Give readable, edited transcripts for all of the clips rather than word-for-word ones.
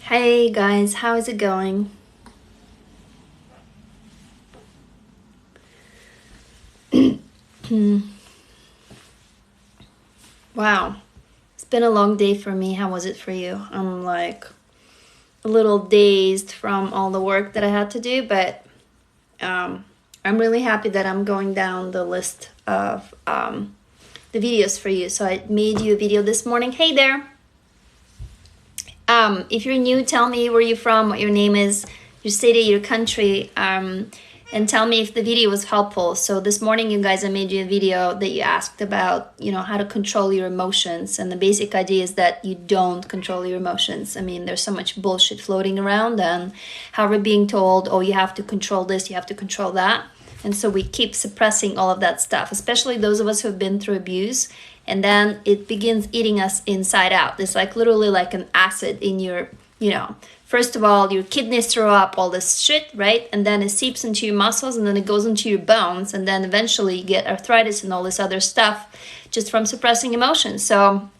Hey guys, how is it going? Wow, it's been a long day for me. How was it for you? I'm like a little dazed from all the work that I had to do, but I'm really happy that I'm going down the list of the videos for you. So I made you a video this morning. Hey there! If you're new, tell me where you're from, what your name is, your city, your country, and tell me if the video was helpful. So this morning, you guys, I made you a video that you asked about, how to control your emotions. And the basic idea is that you don't control your emotions. I mean, there's so much bullshit floating around, and how we're being told, oh, you have to control this, you have to control that. And so we keep suppressing all of that stuff, especially those of us who have been through abuse. And then it begins eating us inside out. It's like literally like an acid in your, first of all, your kidneys throw up all this shit, right? And then it seeps into your muscles, and then it goes into your bones. And then eventually you get arthritis and all this other stuff just from suppressing emotions. So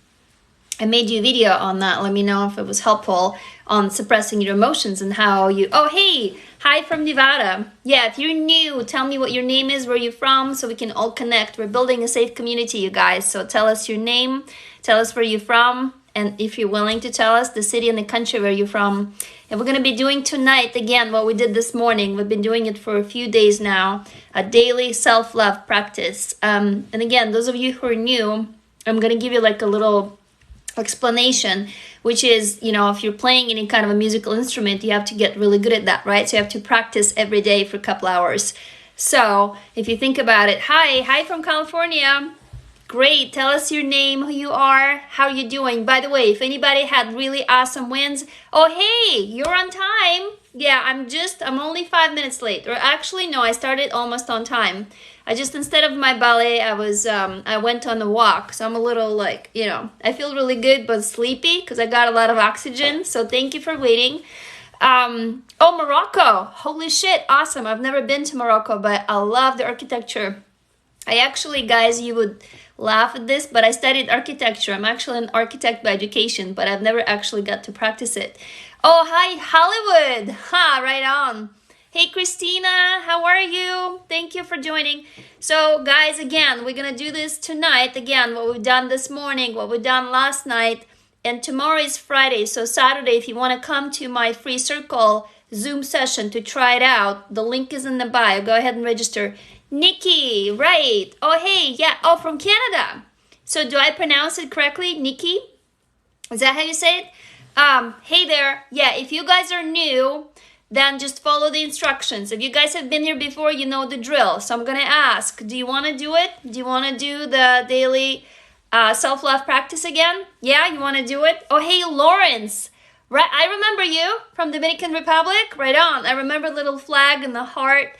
I made you a video on that. Let me know if it was helpful on suppressing your emotions and how you... Oh, hey! Hi from Nevada. Yeah, if you're new, tell me what your name is, where you're from, so we can all connect. We're building a safe community, you guys. So tell us your name, tell us where you're from, and if you're willing to tell us the city and the country where you're from. And we're going to be doing tonight, again, what we did this morning. We've been doing it for a few days now, a daily self-love practice. And again, those of you who are new, I'm going to give you like a little explanation, which is, if you're playing any kind of a musical instrument, you have to get really good at that, right? So you have to practice every day for a couple hours. So if you think about it, hi from California. Great. Tell us your name, who you are, how you doing. By the way, if anybody had really awesome wins, oh, hey, you're on time. Yeah, I'm only 5 minutes late. Or actually, no, I started almost on time. Instead of my ballet, I went on a walk. So I'm a little I feel really good but sleepy because I got a lot of oxygen. So thank you for waiting. Oh, Morocco. Holy shit. Awesome. I've never been to Morocco, but I love the architecture. I actually, guys, you would laugh at this, but I studied architecture. I'm actually an architect by education, but I've never actually got to practice it. Oh, hi, Hollywood. Right on. Hey, Christina, how are you? Thank you for joining. So, guys, again, we're going to do this tonight. Again, what we've done this morning, what we've done last night, and tomorrow is Friday. So, Saturday, if you want to come to my free circle Zoom session to try it out, the link is in the bio. Go ahead and register. Nikki, right. Oh, hey, yeah. Oh, from Canada. So, do I pronounce it correctly? Nikki? Is that how you say it? Hey there. Yeah, if you guys are new, then just follow the instructions. If you guys have been here before, you know the drill. So I'm going to ask, do you want to do it? Do you want to do the daily self-love practice again? Yeah, you want to do it? Oh, hey, Lawrence. Right, I remember you from Dominican Republic. Right on. I remember little flag and the heart.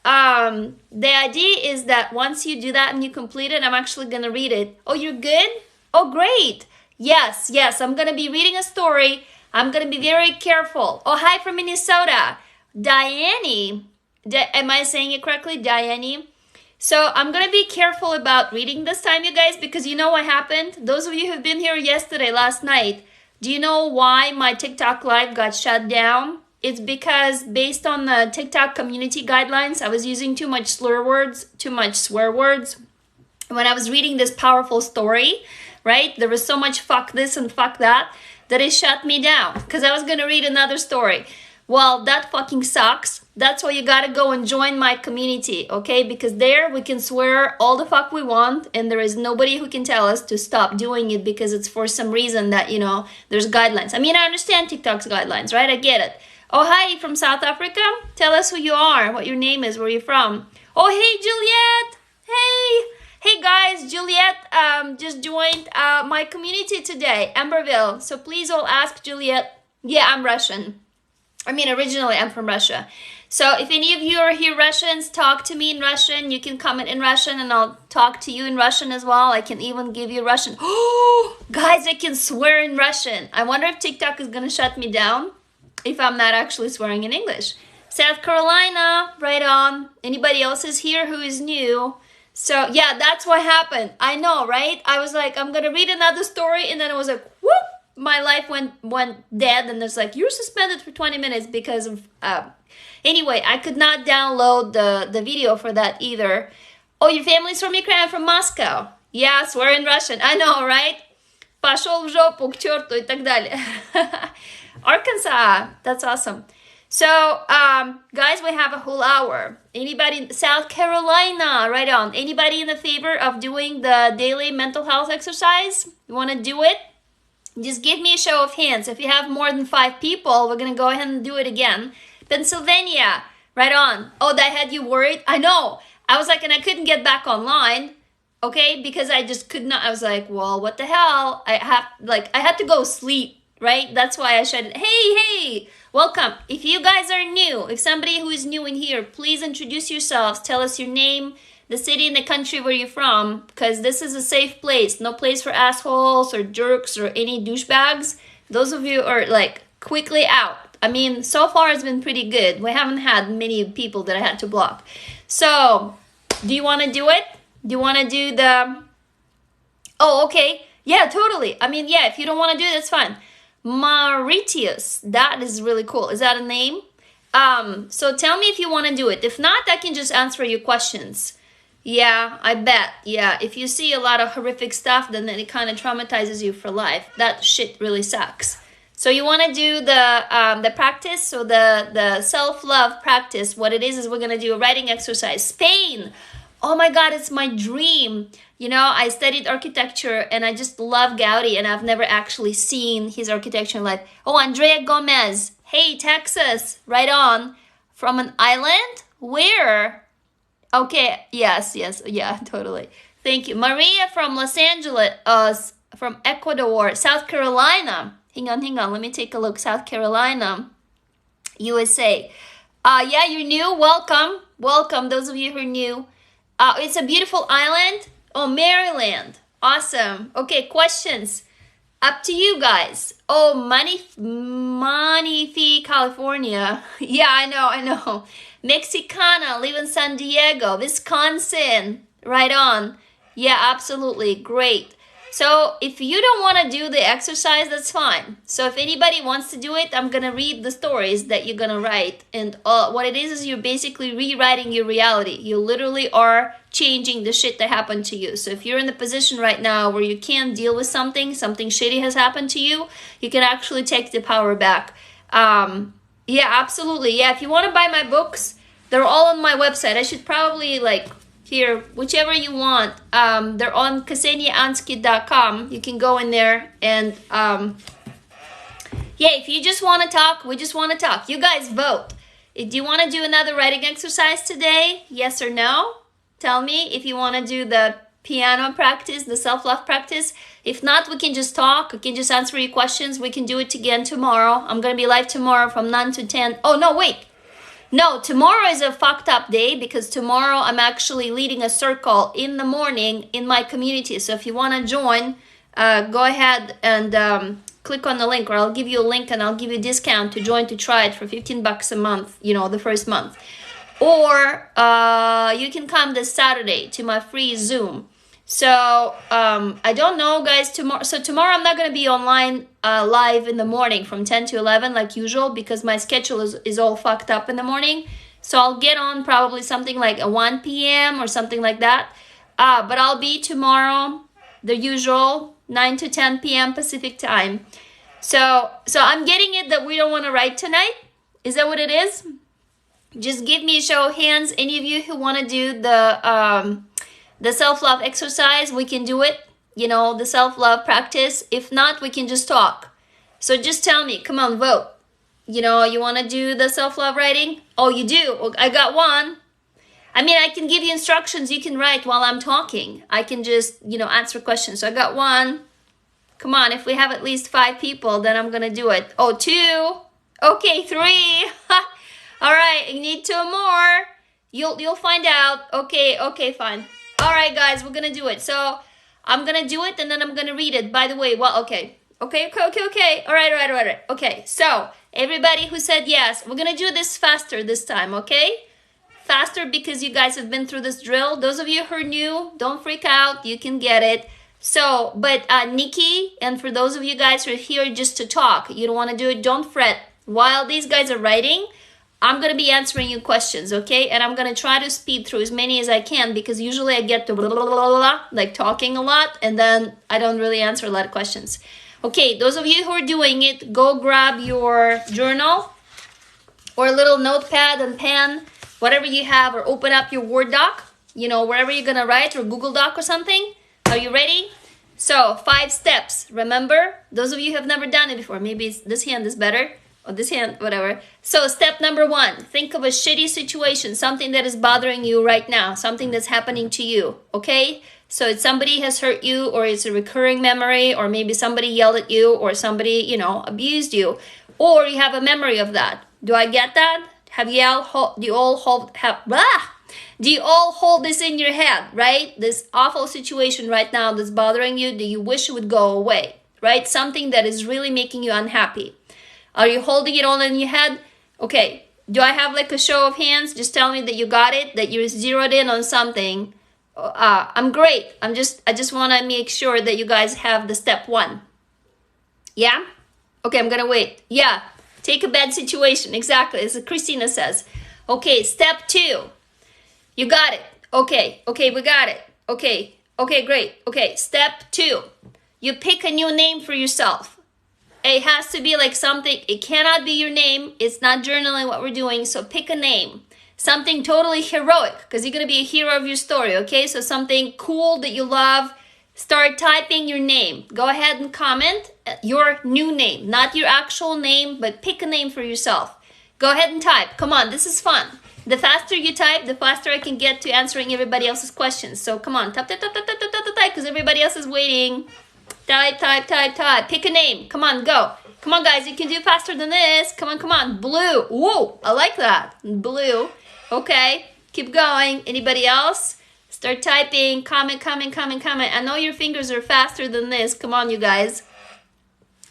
The idea is that once you do that and you complete it, I'm actually going to read it. Oh, you're good? Oh, great. Yes, I'm going to be reading a story. I'm going to be very careful. Oh, hi from Minnesota. Diane. Am I saying it correctly? Diane. So I'm going to be careful about reading this time, you guys, because you know what happened? Those of you who've been here yesterday, last night, do you know why my TikTok live got shut down? It's because based on the TikTok community guidelines, I was using too much slur words, too much swear words. When I was reading this powerful story, right? There was so much fuck this and fuck that it shut me down because I was going to read another story. Well, that fucking sucks. That's why you got to go and join my community, okay? Because there we can swear all the fuck we want and there is nobody who can tell us to stop doing it because it's for some reason that, there's guidelines. I mean, I understand TikTok's guidelines, right? I get it. Oh, hi from South Africa. Tell us who you are, what your name is, where you're from. Oh, hey, Juliet. Hey. Hey guys, Juliet just joined my community today, Amberville. So please all ask Juliet. Yeah, I'm Russian. I mean, originally I'm from Russia. So if any of you are here Russians, talk to me in Russian. You can comment in Russian and I'll talk to you in Russian as well. I can even give you Russian. Oh, guys, I can swear in Russian. I wonder if TikTok is going to shut me down if I'm not actually swearing in English. South Carolina, right on. Anybody else is here who is new? So yeah, that's what happened. I know, right? I was like, I'm gonna read another story, and then it was like, whoop, my life went dead, and it's like, you're suspended for 20 minutes because of anyway, I could not download the video for that either. Oh, your family's from Ukraine? I'm from Moscow. Yes, we're in Russian. I know, right? Пошел в жопу, к черту и так далее. Arkansas, that's awesome. So, guys, we have a whole hour. Anybody in South Carolina, right on. Anybody in the favor of doing the daily mental health exercise? You want to do it? Just give me a show of hands. If you have more than 5 people, we're going to go ahead and do it again. Pennsylvania, right on. Oh, that had you worried? I know. I was like, and I couldn't get back online. Okay, because I just could not. I was like, well, what the hell? I had to go sleep, right? That's why I shut it. Hey, welcome. If you guys are new, if somebody who is new in here, please introduce yourselves. Tell us your name, the city and the country where you're from, because this is a safe place. No place for assholes or jerks or any douchebags. Those of you are like quickly out. I mean, so far it's been pretty good. We haven't had many people that I had to block. So, do you want to do it? Do you want to do the... Oh, okay. Yeah, totally. I mean, yeah, if you don't want to do it, that's fine. Mauritius. That is really cool. Is that a name? So tell me if you want to do it. If not, I can just answer your questions. Yeah, I bet. Yeah, if you see a lot of horrific stuff, then it kind of traumatizes you for life. That shit really sucks. So you want to do the practice, so the self-love practice. What it is we're going to do a writing exercise. Spain. Oh my God, it's my dream. You know, I studied architecture and I just love Gaudi, and I've never actually seen his architecture in life. Oh, Andrea Gomez. Hey, Texas. Right on. From an island? Where? Okay, yes, yeah, totally. Thank you. Maria from Los Angeles, from Ecuador, South Carolina. Hang on, let me take a look. South Carolina, USA. Yeah, you're new. Welcome, those of you who are new. It's a beautiful island. Oh, Maryland. Awesome. Okay, questions. Up to you guys. Oh, Manifi, California. Yeah, I know. Mexicana, live in San Diego. Wisconsin. Right on. Yeah, absolutely. Great. So if you don't want to do the exercise, that's fine. So if anybody wants to do it, I'm going to read the stories that you're going to write. And what it is you're basically rewriting your reality. You literally are changing the shit that happened to you. So if you're in the position right now where you can't deal with something shitty has happened to you, you can actually take the power back. Yeah, absolutely. Yeah, if you want to buy my books, they're all on my website. I should probably here, whichever you want. They're on KseniaAnsky.com. You can go in there and yeah, if you just want to talk, we just want to talk. You guys vote. Do you want to do another writing exercise today? Yes or no? Tell me if you want to do the piano practice, the self-love practice. If not, we can just talk. We can just answer your questions. We can do it again tomorrow. I'm going to be live tomorrow from 9 to 10. Oh, no, wait. No, tomorrow is a fucked up day because tomorrow I'm actually leading a circle in the morning in my community. So if you want to join, go ahead and click on the link, or I'll give you a link and I'll give you a discount to join to try it for $15 a month, you know, the first month. Or you can come this Saturday to my free Zoom. So I don't know, guys, tomorrow. So tomorrow I'm not going to be online live in the morning from 10 to 11 like usual because my schedule is all fucked up in the morning. So I'll get on probably something like a 1 p.m. or something like that. But I'll be tomorrow, the usual 9 to 10 p.m. Pacific time. So I'm getting it that we don't want to write tonight. Is that what it is? Just give me a show of hands. Any of you who want to do the self-love exercise, we can do it. You know, the self-love practice. If not, we can just talk. So just tell me. Come on, vote. You know, you want to do the self-love writing? Oh, you do? Well, I got one. I mean, I can give you instructions. You can write while I'm talking. I can just, you know, answer questions. So I got one. Come on, if we have at least 5 people, then I'm going to do it. Oh, 2. Okay, 3. All right, I need 2 more. You'll find out. Okay, fine. All right, guys, we're going to do it. So I'm going to do it, and then I'm going to read it. By the way, well, okay. All right. Okay, so everybody who said yes, we're going to do this faster this time, okay? faster because you guys have been through this drill. Those of you who are new, don't freak out. You can get it. So, but Nikki, and for those of you guys who are here just to talk, you don't want to do it, don't fret. While these guys are writing, I'm going to be answering you questions, okay? And I'm going to try to speed through as many as I can because usually I get to blah, blah, blah, blah, like talking a lot, and then I don't really answer a lot of questions. Okay, those of you who are doing it, go grab your journal or a little notepad and pen, whatever you have, or open up your Word doc, you know, wherever you're going to write, or Google Doc or something. Are you ready? So, 5 steps. Remember, those of you who have never done it before, maybe it's this hand is better, or this hand, whatever. So, step number 1, think of a shitty situation, something that is bothering you right now, something that's happening to you, okay? So, it's somebody has hurt you, or it's a recurring memory, or maybe somebody yelled at you, or somebody, you know, abused you, or you have a memory of that. Do I get that? Do you all hold this in your head, right? This awful situation right now that's bothering you, that you wish it would go away, right? Something that is really making you unhappy. Are you holding it all in your head? Okay, do I have like a show of hands? Just tell me that you got it, that you're zeroed in on something. I'm great. I just want to make sure that you guys have the step 1. Yeah? Okay, I'm going to wait. Yeah, take a bad situation. Exactly, as Christina says. Okay, step 2. You got it. Okay, we got it. Okay, great. Okay, step 2. You pick a new name for yourself. It has to be like something, it cannot be your name. It's not journaling what we're doing, so pick a name. Something totally heroic, because you're going to be a hero of your story, okay? So something cool that you love. Start typing your name. Go ahead and comment your new name. Not your actual name, but pick a name for yourself. Go ahead and type. Come on, this is fun. The faster you type, the faster I can get to answering everybody else's questions. So come on, type, because everybody else is waiting. Type. Pick a name. Come on, go. Come on, guys, you can do faster than this. Come on. Blue. Whoa, I like that. Blue. Okay, keep going. Anybody else? Start typing. Comment. I know your fingers are faster than this. Come on, you guys.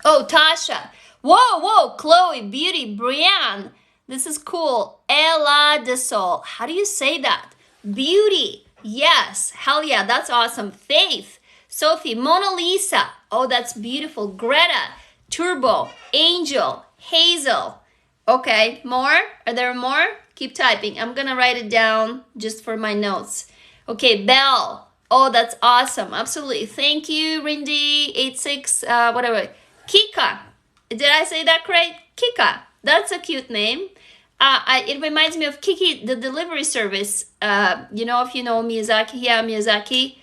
Oh, Tasha. Whoa, Chloe, Beauty, Brianne. This is cool. Ella de Sol. How do you say that? Beauty. Yes. Hell yeah. That's awesome. Faith. Sophie. Mona Lisa. Oh, that's beautiful. Greta. Turbo. Angel. Hazel. Okay. More? Are there more? Keep typing. I'm going to write it down just for my notes. Okay. Belle. Oh, that's awesome. Absolutely. Thank you, Rindy. 86, whatever. Kika. Did I say that correct? Kika. That's a cute name. It reminds me of Kiki, the delivery service. You know, if you know Miyazaki. Yeah, Miyazaki.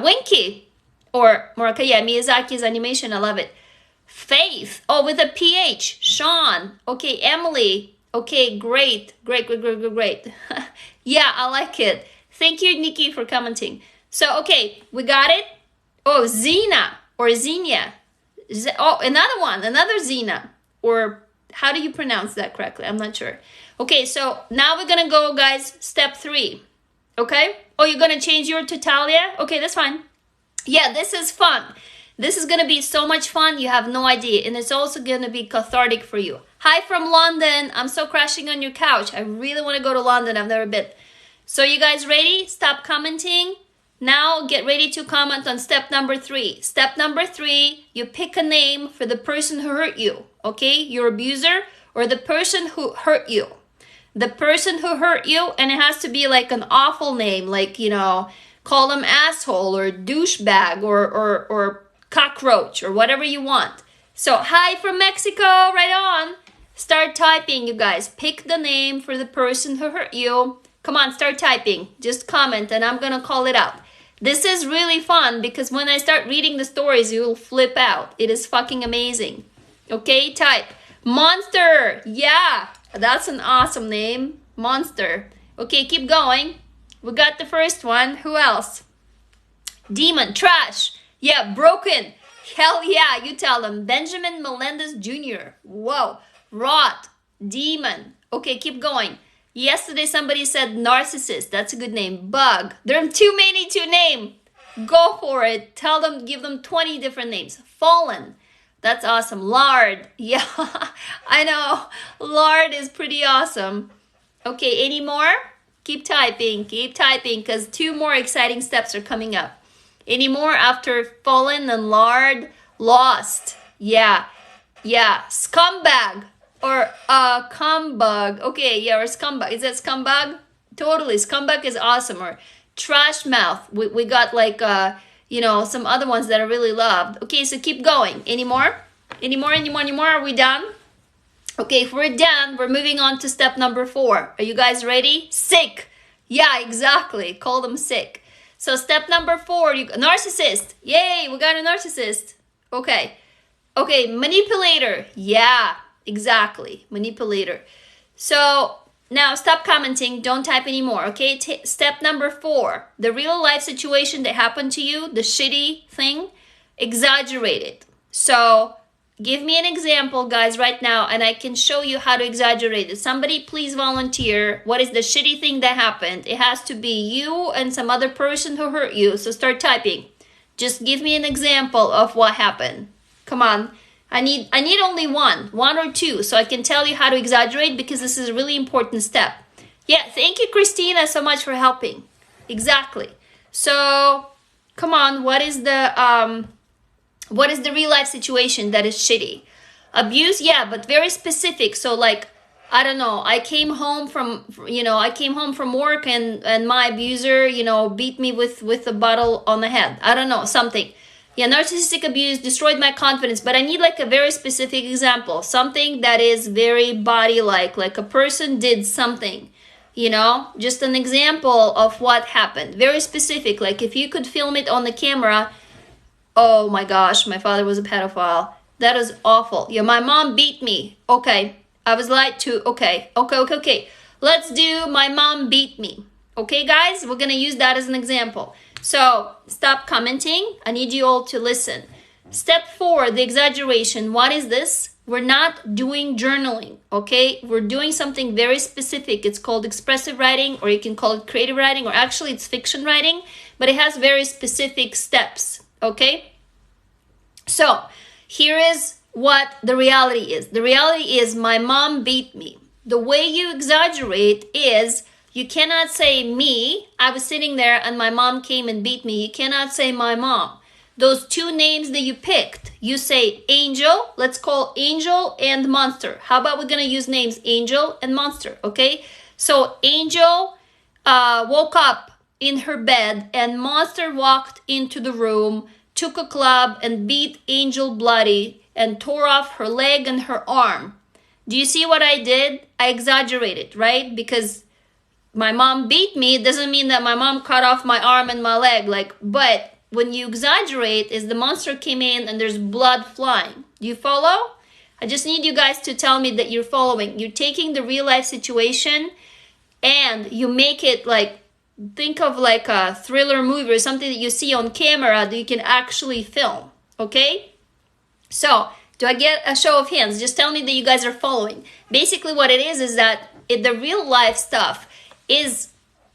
Winky. Or Moraka. Yeah, Miyazaki's animation. I love it. Faith. Oh, with a PH. Sean. Okay, Emily. Okay, great. Yeah, I like it. Thank you, Nikki, for commenting. So, okay, we got it. Oh, Zena or Xenia. Oh, another Zena. Or how do you pronounce that correctly? I'm not sure. Okay, so now we're going to go, guys, step 3. Okay? Oh, you're going to change your to Talia? Okay, that's fine. Yeah, this is fun. This is going to be so much fun. You have no idea. And it's also going to be cathartic for you. Hi from London. I'm so crashing on your couch. I really want to go to London. I've never been. So you guys ready? Stop commenting. Now get ready to comment on step number 3. Step number 3, you pick a name for the person who hurt you. Okay? Your abuser or the person who hurt you. The person who hurt you, and it has to be like an awful name, like, you know, call them asshole or douchebag or cockroach or whatever you want. So, hi from Mexico, right on. Start typing, you guys. Pick the name for the person who hurt you. Come on, start typing. Just comment and I'm going to call it out. This is really fun because when I start reading the stories, you'll flip out. It is fucking amazing. Okay, type. Monster. Yeah, that's an awesome name. Monster. Okay, keep going. We got the first one. Who else? Demon. Trash. Yeah, broken. Hell yeah, you tell them. Benjamin Melendez Jr. Whoa. Rot. Demon. Okay, keep going. Yesterday somebody said narcissist. That's a good name. Bug. There are too many to name. Go for it. Tell them, give them 20 different names. Fallen. That's awesome. Lard. Yeah, I know. Lard is pretty awesome. Okay, any more? Keep typing, because 2 more exciting steps are coming up. Any more after fallen and lard? Lost. Yeah. Scumbag or cumbug. Okay, yeah, or scumbag. Is that scumbag? Totally. Scumbag is awesome. Or trash mouth. We got like some other ones that are really loved. Okay, so keep going. Any more? Are we done? Okay, if we're done, we're moving on to step number 4. Are you guys ready? Sick. Yeah, exactly. Call them sick. So step number 4, narcissist. Yay, we got a narcissist. Okay, manipulator. Yeah, exactly. Manipulator. So now stop commenting. Don't type anymore, okay? Step number 4, the real life situation that happened to you, the shitty thing, exaggerate it. So give me an example, guys, right now, and I can show you how to exaggerate it. Somebody please volunteer. What is the shitty thing that happened? It has to be you and some other person who hurt you. So start typing. Just give me an example of what happened. Come on. I need only one or two, so I can tell you how to exaggerate, because this is a really important step. Yeah, thank you, Christina, so much for helping. Exactly. So come on, what is the real life situation that is shitty? Abuse, yeah, but very specific. So like, I don't know, I came home from work and my abuser, beat me with a bottle on the head. I don't know, something. Yeah, narcissistic abuse destroyed my confidence, but I need like a very specific example. Something that is very body-like a person did something, just an example of what happened. Very specific, like if you could film it on the camera. Oh my gosh, my father was a pedophile. That is awful. Yeah, my mom beat me. Okay, I was lied to. Okay. Let's do my mom beat me. Okay, guys, we're gonna use that as an example. So stop commenting. I need you all to listen. Step 4, the exaggeration. What is this? We're not doing journaling, okay? We're doing something very specific. It's called expressive writing, or you can call it creative writing, or actually it's fiction writing, but it has very specific steps, okay? So here is what the reality is. The reality is my mom beat me. The way you exaggerate is you cannot say me. I was sitting there and my mom came and beat me. You cannot say my mom. Those 2 names that you picked, you say Angel. Let's call Angel and Monster. How about we're going to use names Angel and Monster, okay? So Angel woke up in her bed and Monster walked into the room, took a club and beat Angel bloody and tore off her leg and her arm. Do you see what I did? I exaggerated, right? Because my mom beat me, it doesn't mean that my mom cut off my arm and my leg. But when you exaggerate, is the monster came in and there's blood flying. Do you follow? I just need you guys to tell me that you're following. You're taking the real life situation and you make it like, think of like a thriller movie or something that you see on camera that you can actually film, okay? So, do I get a show of hands? Just tell me that you guys are following. Basically what it is that the real life stuff is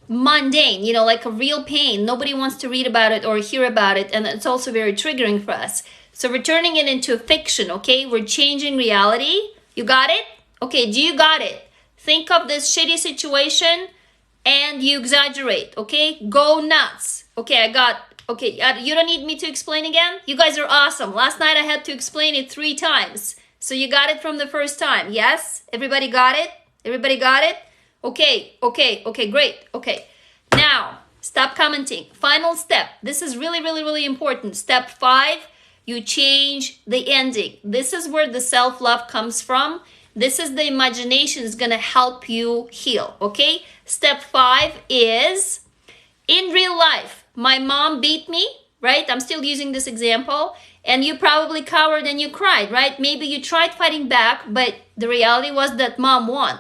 mundane, like a real pain. Nobody wants to read about it or hear about it, and it's also very triggering for us. So we're turning it into fiction, okay? We're changing reality. You got it? Okay, do you got it? Think of this shitty situation and you exaggerate, okay? Go nuts. Okay, you don't need me to explain again? You guys are awesome. Last night I had to explain it 3 times. So you got it from the first time, yes? Everybody got it? Everybody got it? Okay, great. Okay, now stop commenting. Final step. This is really, really, really important. Step 5, you change the ending. This is where the self-love comes from. This is the imagination is going to help you heal, okay? Step 5 is, in real life, my mom beat me, right? I'm still using this example. And you probably cowered and you cried, right? Maybe you tried fighting back, but the reality was that mom won.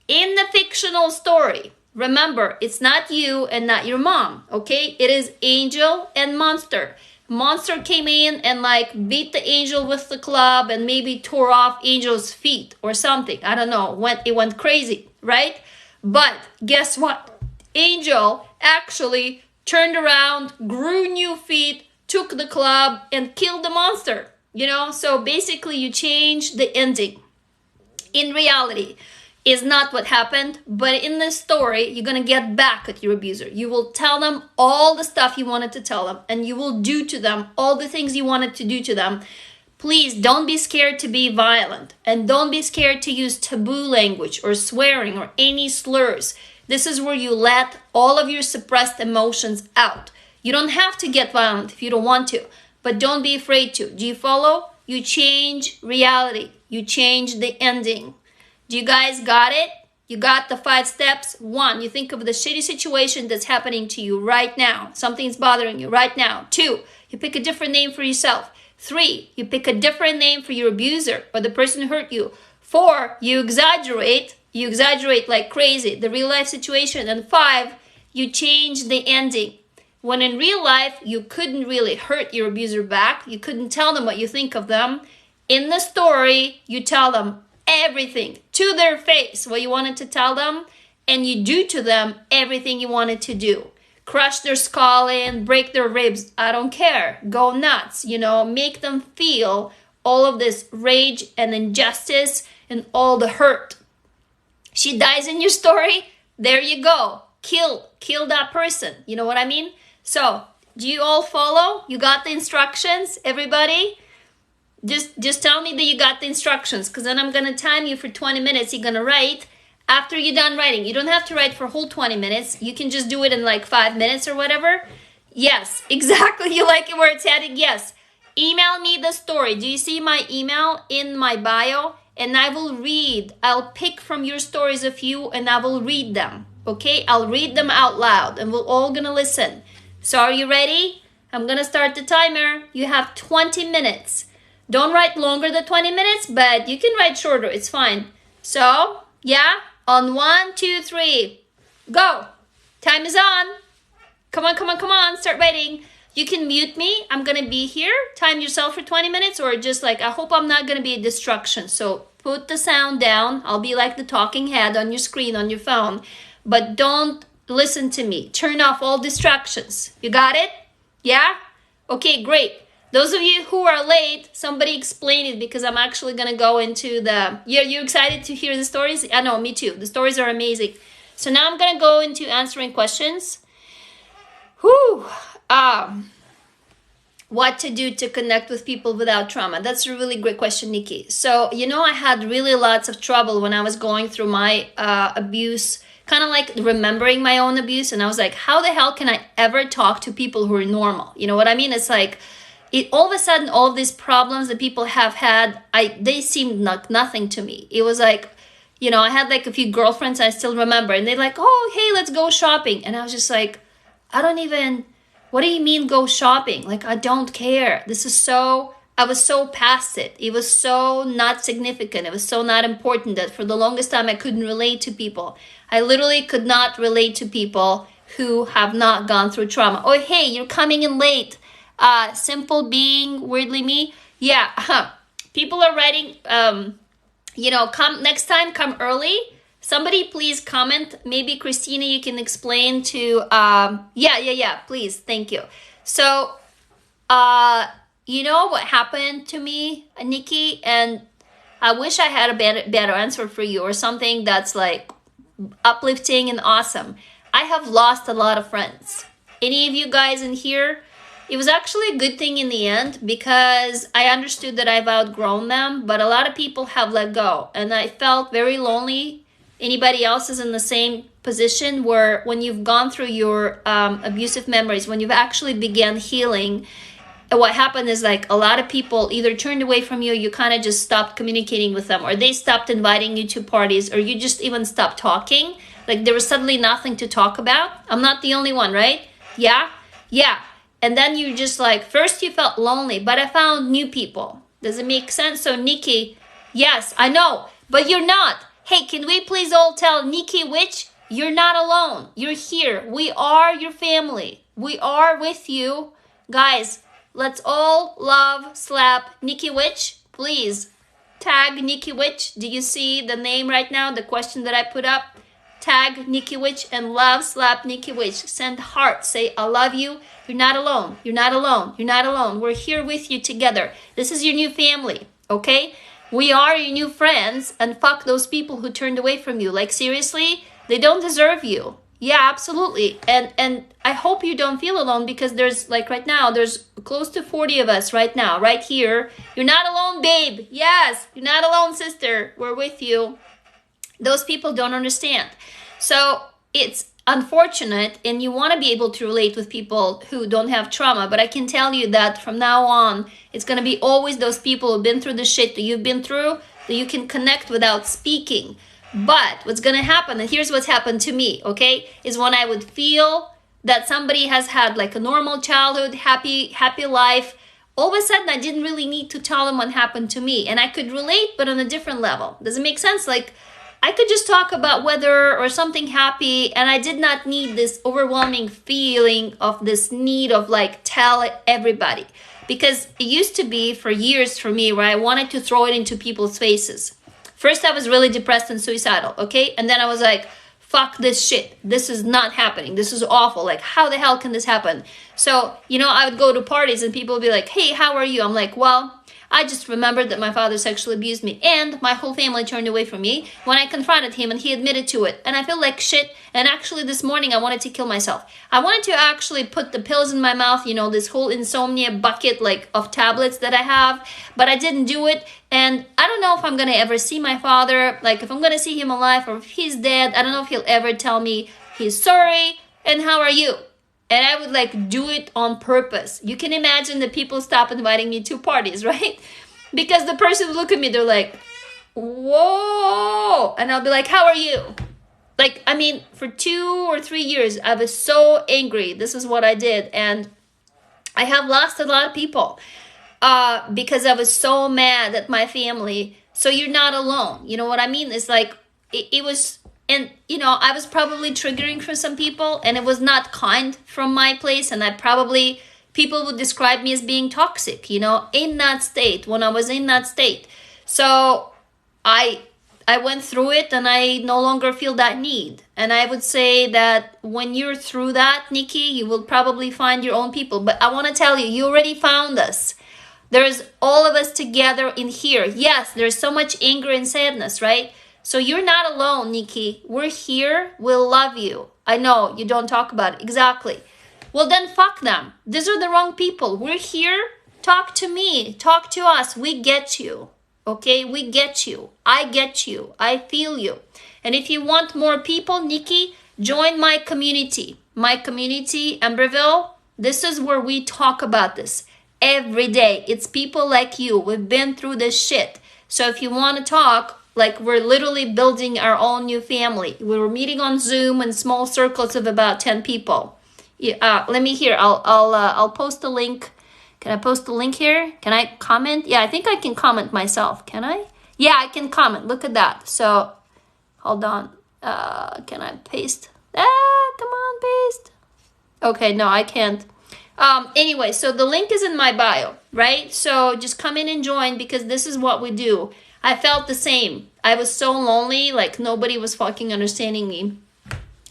In the fictional story, remember, it's not you and not your mom, okay? It is Angel and Monster. Monster came in and like beat the Angel with the club and maybe tore off Angel's feet or something. I don't know, it went crazy, right? But guess what? Angel actually turned around, grew new feet, took the club and killed the monster, So basically you change the ending. In reality, is not what happened, but in this story, you're gonna get back at your abuser. You will tell them all the stuff you wanted to tell them, and you will do to them all the things you wanted to do to them. Please don't be scared to be violent, and don't be scared to use taboo language or swearing or any slurs. This is where you let all of your suppressed emotions out. You don't have to get violent if you don't want to, but don't be afraid to. Do you follow? You change reality. You change the ending. Do you guys got it? You got the 5 steps? 1, you think of the shitty situation that's happening to you right now. Something's bothering you right now. 2, you pick a different name for yourself. 3, you pick a different name for your abuser or the person who hurt you. 4, you exaggerate. You exaggerate like crazy, the real life situation. And 5, you change the ending. When in real life, you couldn't really hurt your abuser back. You couldn't tell them what you think of them. In the story, you tell them everything to their face, what you wanted to tell them, and you do to them everything you wanted to do. Crush their skull in, break their ribs, I don't care. Go nuts, make them feel all of this rage and injustice and all the hurt. She dies in your story, there you go. Kill that person, you know what I mean? So, do you all follow? You got the instructions, everybody? Just tell me that you got the instructions, because then I'm going to time you for 20 minutes. You're going to write after you're done writing. You don't have to write for a whole 20 minutes. You can just do it in like 5 minutes or whatever. Yes, exactly. You like it where it's heading? Yes. Email me the story. Do you see my email in my bio? And I will read. I'll pick from your stories a few and I will read them. Okay? I'll read them out loud and we're all going to listen. So are you ready? I'm going to start the timer. You have 20 minutes. Don't write longer than 20 minutes, but you can write shorter. It's fine. So, yeah, on 1, 2, 3, go. Time is on. Come on. Start writing. You can mute me. I'm going to be here. Time yourself for 20 minutes or just like, I hope I'm not going to be a distraction. So put the sound down. I'll be like the talking head on your screen on your phone, but don't listen to me. Turn off all distractions. You got it? Yeah? Okay, great. Those of you who are late, somebody explain it because I'm actually going to go into the... Yeah, you excited to hear the stories? I know, me too. The stories are amazing. So now I'm going to go into answering questions. Whew. What to do to connect with people without trauma? That's a really great question, Nikki. So, I had really lots of trouble when I was going through my abuse, kind of like remembering my own abuse. And I was like, how the hell can I ever talk to people who are normal? You know what I mean? It's like... all of a sudden, all of these problems that people have had, they seemed like nothing to me. It was like, I had like a few girlfriends I still remember, and they're like, oh, hey, let's go shopping. And I was just like, what do you mean go shopping? Like, I don't care. I was so past it. It was so not significant. It was so not important that for the longest time, I couldn't relate to people. I literally could not relate to people who have not gone through trauma. Oh, hey, you're coming in late. Simple being, weirdly me. Yeah, people are writing, come next time, come early. Somebody please comment. Maybe Christina, you can explain to, yeah, please. Thank you. So, what happened to me, Nikki, and I wish I had a better answer for you or something that's like uplifting and awesome. I have lost a lot of friends. Any of you guys in here? It was actually a good thing in the end because I understood that I've outgrown them, but a lot of people have let go and I felt very lonely. Anybody else is in the same position where when you've gone through your abusive memories, when you've actually began healing, what happened is like a lot of people either turned away from you, you kind of just stopped communicating with them, or they stopped inviting you to parties, or you just even stopped talking. Like there was suddenly nothing to talk about. I'm not the only one, right? Yeah. And then you just like, first you felt lonely, but I found new people. Does it make sense? So Nikki, yes, I know, but you're not. Hey, can we please all tell Nikki Witch, you're not alone. You're here. We are your family. We are with you. Guys, let's all love, slap Nikki Witch. Please tag Nikki Witch. Do you see the name right now? The question that I put up? Tag Nikki Witch and love, slap Nikki Witch. Send hearts. Say, I love you. You're not alone. You're not alone. You're not alone. We're here with you together. This is your new family, okay? We are your new friends, and fuck those people who turned away from you. Like, seriously, they don't deserve you. Yeah, absolutely. And I hope you don't feel alone, because there's, like, right now, there's close to 40 of us right now, right here. You're not alone, babe. Yes, you're not alone, sister. We're with you. Those people don't understand. So it's unfortunate, and you want to be able to relate with people who don't have trauma, but I can tell you that from now on, it's going to be always those people who've been through the shit that you've been through, that you can connect without speaking. But what's going to happen, and here's what's happened to me, okay, is when I would feel that somebody has had like a normal childhood, happy life, all of a sudden I didn't really need to tell them what happened to me, and I could relate, but on a different level. Does it make sense? Like, I could just talk about weather or something happy, and I did not need this overwhelming feeling of this need of like tell everybody. Because it used to be for years for me where I wanted to throw it into people's faces. First I was really depressed and suicidal, okay? And then I was like, fuck this shit. This is not happening. This is awful. Like, how the hell can this happen? So, you know, I would go to parties and people would be like, hey, how are you? I'm like, well, I just remembered that my father sexually abused me, and my whole family turned away from me when I confronted him, and he admitted to it. And I feel like shit. And actually this morning I wanted to kill myself. I wanted to actually put the pills in my mouth, you know, this whole insomnia bucket like of tablets that I have, but I didn't do it. And I don't know if I'm gonna ever see my father, like if I'm gonna see him alive or if he's dead. I don't know if he'll ever tell me he's sorry and how are you. And I would like do it on purpose. You can imagine that people stop inviting me to parties, right? Because the person would look at me, they're like, whoa. And I'll be like, how are you? Like, I mean, for 2 or 3 years, I was so angry. This is what I did. And I have lost a lot of people because I was so mad at my family. So you're not alone. You know what I mean? It's like, it was... And, you know, I was probably triggering for some people, and it was not kind from my place. And people would describe me as being toxic, you know, in that state, when I was in that state. So I went through it, and I no longer feel that need. And I would say that when you're through that, Nikki, you will probably find your own people. But I want to tell you, you already found us. There's all of us together in here. Yes, there's so much anger and sadness, right? So you're not alone, Nikki. We're here. We'll love you. I know you don't talk about it. Exactly. Well, then fuck them. These are the wrong people. We're here. Talk to me. Talk to us. We get you. Okay? We get you. I get you. I feel you. And if you want more people, Nikki, join my community. My community, Amberville. This is where we talk about this every day. It's people like you. We've been through this shit. So if you want to talk... Like, we're literally building our own new family. We were meeting on Zoom in small circles of about 10 people. Let me hear. I'll post a link. Can I post a link here? Can I comment? Yeah, I think I can comment myself. Can I? Yeah, I can comment. Look at that. So, hold on. Can I paste? Come on, paste. Okay, no, I can't. Anyway, so the link is in my bio, right? So just come in and join, because this is what we do. I felt the same. I was so lonely, like nobody was fucking understanding me.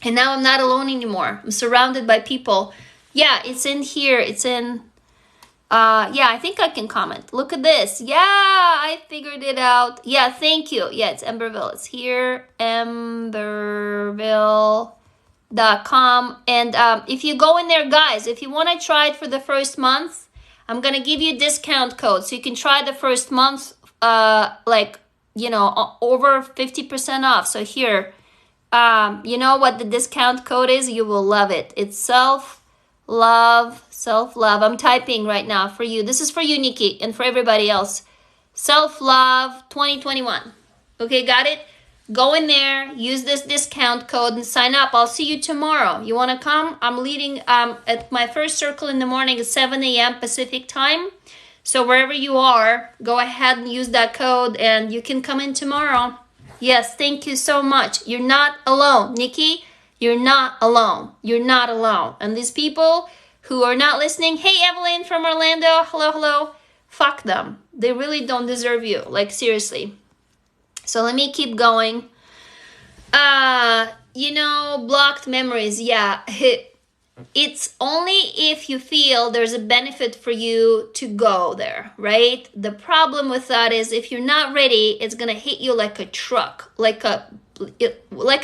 And now I'm not alone anymore. I'm surrounded by people. Yeah, it's in here. It's in, yeah, I think I can comment. Look at this. Yeah, I figured it out. Yeah, thank you. Yeah, it's Amberville. It's here, amberville.com. And if you go in there, guys, if you want to try it for the first month, I'm going to give you a discount code. So you can try the first month. Like, you know, over 50% off. So here, you know what the discount code is? You will love it. It's self-love. I'm typing right now for you. This is for you, Nikki, and for everybody else. Self-love 2021. Okay, got it? Go in there, use this discount code and sign up. I'll see you tomorrow. You want to come? I'm leading at my first circle in the morning at 7 a.m. Pacific time. So wherever you are, go ahead and use that code, and you can come in tomorrow. Yes, thank you so much. You're not alone, Nikki. You're not alone. You're not alone. And these people who are not listening, hey, Evelyn from Orlando, hello. Fuck them. They really don't deserve you. Like, seriously. So let me keep going. You know, blocked memories. Yeah. it's only if you feel there's a benefit for you to go there, right? The problem with that is if you're not ready, it's gonna hit you like a truck, like a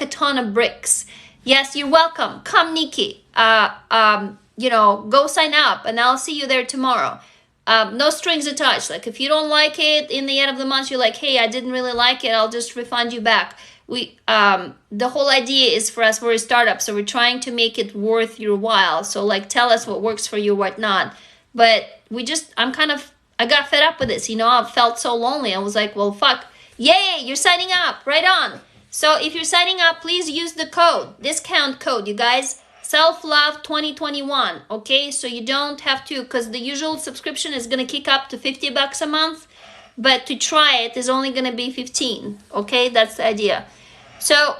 ton of bricks. Yes, you're welcome. Come, Nikki. Go sign up, and I'll see you there tomorrow. No strings attached. Like if you don't like it in the end of the month, you're like, hey, I didn't really like it. I'll just refund you back. The whole idea is for us, we're a startup, so we're trying to make it worth your while. So like, tell us what works for you, what not. But I got fed up with this. I felt so lonely. I was like, well, fuck. Yay, you're signing up. Right on. So if you're signing up, please use the discount code, you guys. Self-Love 2021, okay? So you don't have to, because the usual subscription is going to kick up to $50 a month, but to try it is only going to be 15, okay? That's the idea. So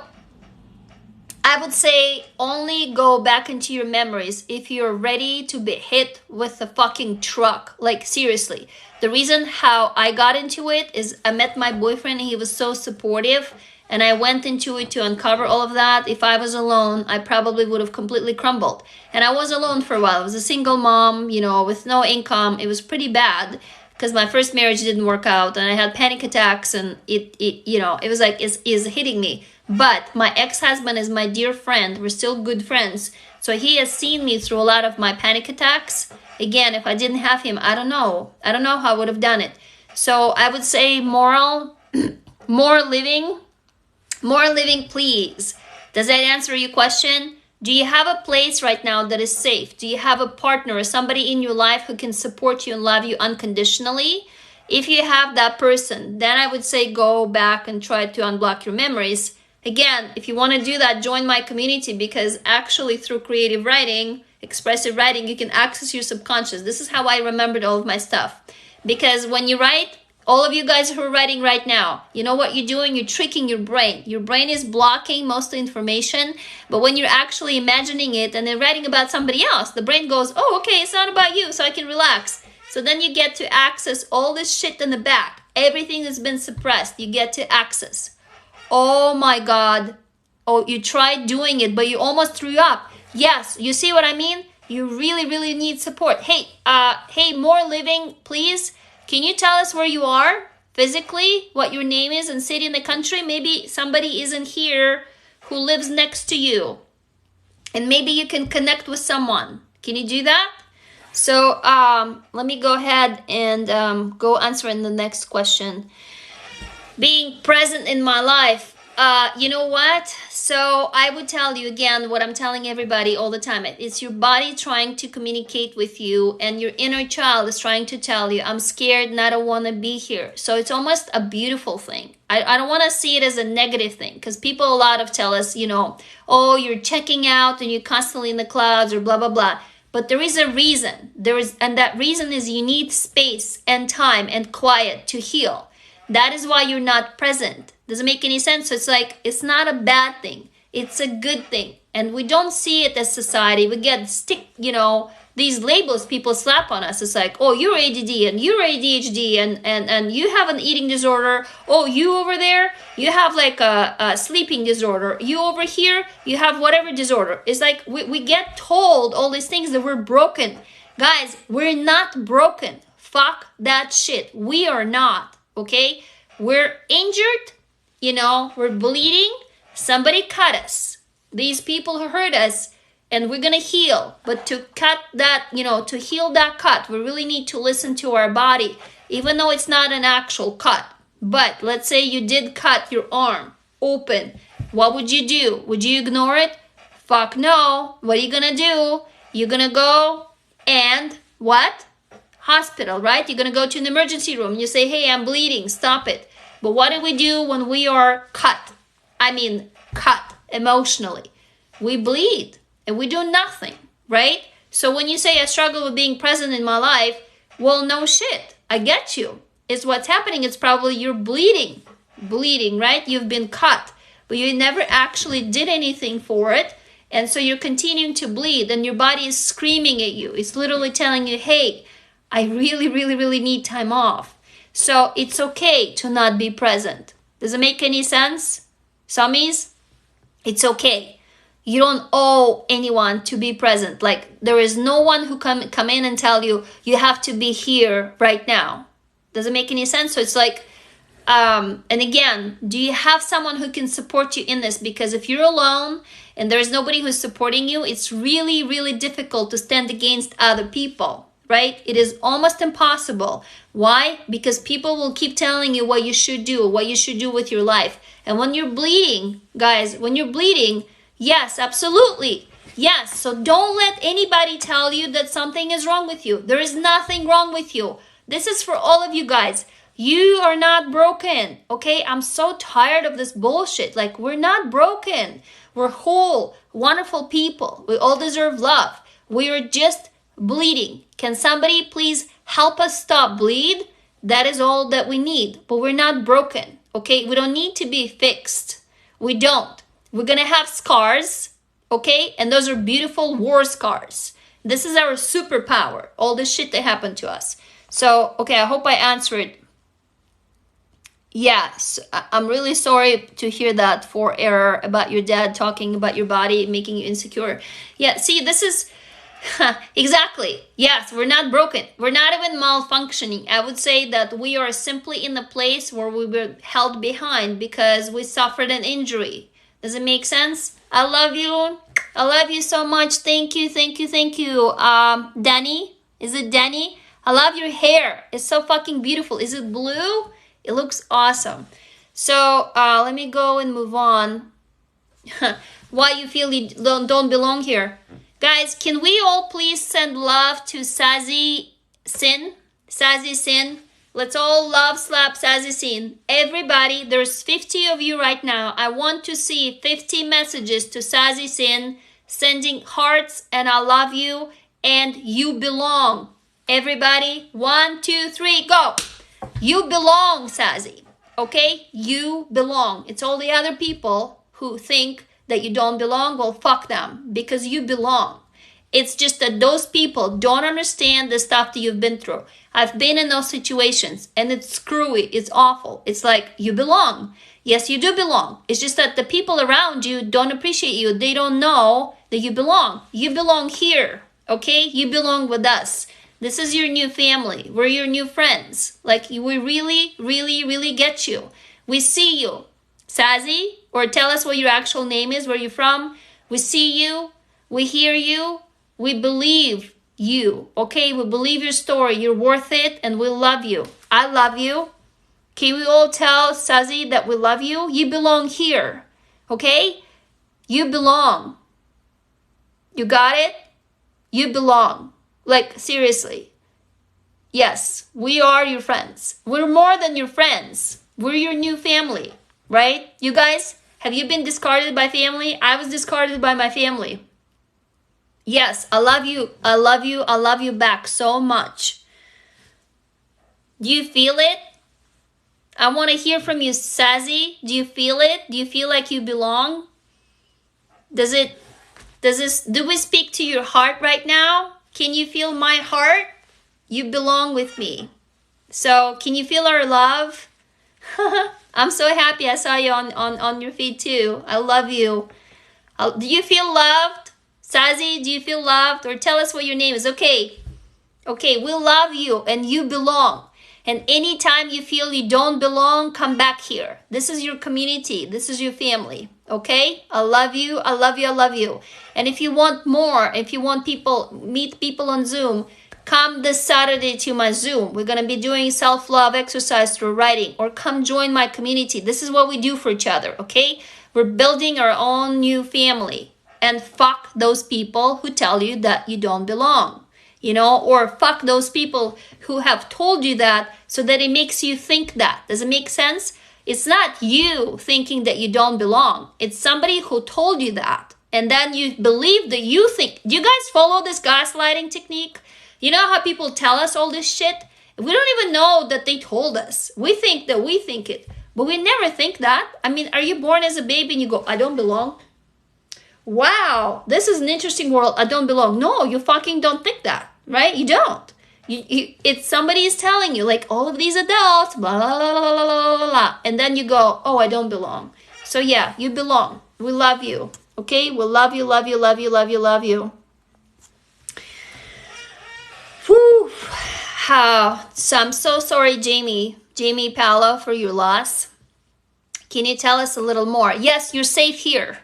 I would say only go back into your memories if you're ready to be hit with a fucking truck. Like, seriously. The reason how I got into it is I met my boyfriend and he was so supportive. And I went into it to uncover all of that. If I was alone, I probably would have completely crumbled. And I was alone for a while. I was a single mom, with no income. It was pretty bad because my first marriage didn't work out and I had panic attacks and it was like, it's hitting me. But my ex-husband is my dear friend. We're still good friends. So he has seen me through a lot of my panic attacks. Again, if I didn't have him, I don't know how I would have done it. So I would say more living, please. Does that answer your question? Do you have a place right now that is safe? Do you have a partner or somebody in your life who can support you and love you unconditionally? If you have that person, then I would say go back and try to unblock your memories. Again, if you want to do that, join my community, because actually through creative writing, expressive writing, you can access your subconscious. This is how I remembered all of my stuff. Because when you write, all of you guys who are writing right now, you know what you're doing? You're tricking your brain. Your brain is blocking most of the information, but when you're actually imagining it and then writing about somebody else, the brain goes, oh, okay, it's not about you, so I can relax. So then you get to access all this shit in the back. Everything that's been suppressed, you get to access. Oh my God. Oh, you tried doing it, but you almost threw up. Yes, you see what I mean? You really, really need support. Hey, more living, please. Can you tell us where you are physically, what your name is and city in the country? Maybe somebody isn't here who lives next to you. And maybe you can connect with someone. Can you do that? So let me go ahead and go answer in the next question. Being present in my life. You know what? So I would tell you again what I'm telling everybody all the time. It's your body trying to communicate with you, and your inner child is trying to tell you, I'm scared and I don't want to be here. So it's almost a beautiful thing. I don't want to see it as a negative thing, because people a lot of tell us, oh, you're checking out and you're constantly in the clouds or blah, blah, blah. But there is a reason. And that reason is you need space and time and quiet to heal. That is why you're not present. Doesn't make any sense. So it's like, it's not a bad thing. It's a good thing. And we don't see it as society. We get these labels people slap on us. It's like, oh, you're ADD and you're ADHD and you have an eating disorder. Oh, you over there, you have like a sleeping disorder. You over here, you have whatever disorder. It's like we get told all these things that we're broken. Guys, we're not broken. Fuck that shit. We are not. Okay, we're injured, we're bleeding, somebody cut us, these people who hurt us, and we're gonna heal. But to cut that, to heal that cut, we really need to listen to our body, even though it's not an actual cut. But let's say you did cut your arm open. What would you do? Would you ignore it? Fuck no. What are you gonna do? You're gonna go and what? Hospital, right? You're going to go to an emergency room. You say, hey, I'm bleeding. Stop it. But what do we do when we are cut? Cut emotionally. We bleed and we do nothing, right? So when you say I struggle with being present in my life, well, no shit. I get you. It's what's happening. It's probably you're bleeding, right? You've been cut, but you never actually did anything for it. And so you're continuing to bleed and your body is screaming at you. It's literally telling you, hey, I really, really, really need time off. So it's okay to not be present. Does it make any sense? Summies? It's okay. You don't owe anyone to be present. Like, there is no one who come in and tell you, you have to be here right now. Does it make any sense? So it's like, and again, do you have someone who can support you in this? Because if you're alone and there's nobody who's supporting you, it's really, really difficult to stand against other people, right? It is almost impossible. Why? Because people will keep telling you what you should do, what you should do with your life. And when you're bleeding, guys, when you're bleeding, yes, absolutely. Yes. So don't let anybody tell you that something is wrong with you. There is nothing wrong with you. This is for all of you guys. You are not broken, okay? I'm so tired of this bullshit. Like, we're not broken. We're whole, wonderful people. We all deserve love. We are just bleeding. Can somebody please help us stop bleed? That is all that we need. But we're not broken, okay? We don't need to be fixed. We don't. We're gonna have scars, okay? And those are beautiful war scars. This is our superpower, all the shit that happened to us. So, okay, I hope I answered. Yes, I'm really sorry to hear that for error about your dad talking about your body, making you insecure. Yeah, see, this is exactly. Yes, we're not broken. We're not even malfunctioning. I would say that we are simply in a place where we were held behind because we suffered an injury. Does it make sense? I love you. I love you so much. Thank you, thank you, thank you. Danny? Is it Danny? I love your hair. It's so fucking beautiful. Is it blue? It looks awesome. So let me go and move on. Why you feel you don't belong here. Guys, can we all please send love to Sassy Sin? Sassy Sin. Let's all love slap Sassy Sin. Everybody, there's 50 of you right now. I want to see 50 messages to Sassy Sin, sending hearts and I love you and you belong. Everybody, 1, 2, 3, go. You belong, Sassy. Okay? You belong. It's all the other people who think that you don't belong. Well, fuck them. Because you belong. It's just that those people don't understand the stuff that you've been through. I've been in those situations. And it's screwy. It's awful. It's like, you belong. Yes, you do belong. It's just that the people around you don't appreciate you. They don't know that you belong. You belong here. Okay? You belong with us. This is your new family. We're your new friends. Like, we really, really, really get you. We see you. Sassy, or tell us what your actual name is, where you're from. We see you. We hear you. We believe you. Okay? We believe your story. You're worth it, and we love you. I love you. Can we all tell Sassy that we love you? You belong here. Okay? You belong. You got it? You belong. Like, seriously. Yes, we are your friends. We're more than your friends. We're your new family, right? You guys, have you been discarded by family? I was discarded by my family. Yes, I love you. I love you. I love you back so much. Do you feel it? I want to hear from you, Sassy. Do you feel it? Do you feel like you belong? Do we speak to your heart right now? Can you feel my heart? You belong with me. So can you feel our love? I'm so happy I saw you on your feed too. I love you. Do you feel loved? Sassy, do you feel loved? Or tell us what your name is. Okay. Okay, we love you and you belong. And anytime you feel you don't belong, come back here. This is your community. This is your family. Okay? I love you. I love you. I love you. And if you want more, if you want meet people on Zoom, come this Saturday to my Zoom. We're going to be doing self-love exercise through writing, or come join my community. This is what we do for each other. Okay? We're building our own new family. And fuck those people who tell you that you don't belong. You know, or fuck those people who have told you that so that it makes you think that. Does it make sense? It's not you thinking that you don't belong. It's somebody who told you that. And then you believe that you think. Do you guys follow this gaslighting technique? You know how people tell us all this shit? We don't even know that they told us. We think that we think it. But we never think that. I mean, are you born as a baby and you go, I don't belong? Wow, this is an interesting world. I don't belong. No, you fucking don't think that, right? You don't. It's somebody is telling you, like, all of these adults, blah, blah, blah, blah, blah, blah, blah, blah. And then you go, oh, I don't belong. So yeah, you belong. We love you. Okay, we love you, love you, love you, love you, love you. Whew. So I'm so sorry, Jamie Paolo, for your loss. Can you tell us a little more? Yes, you're safe here.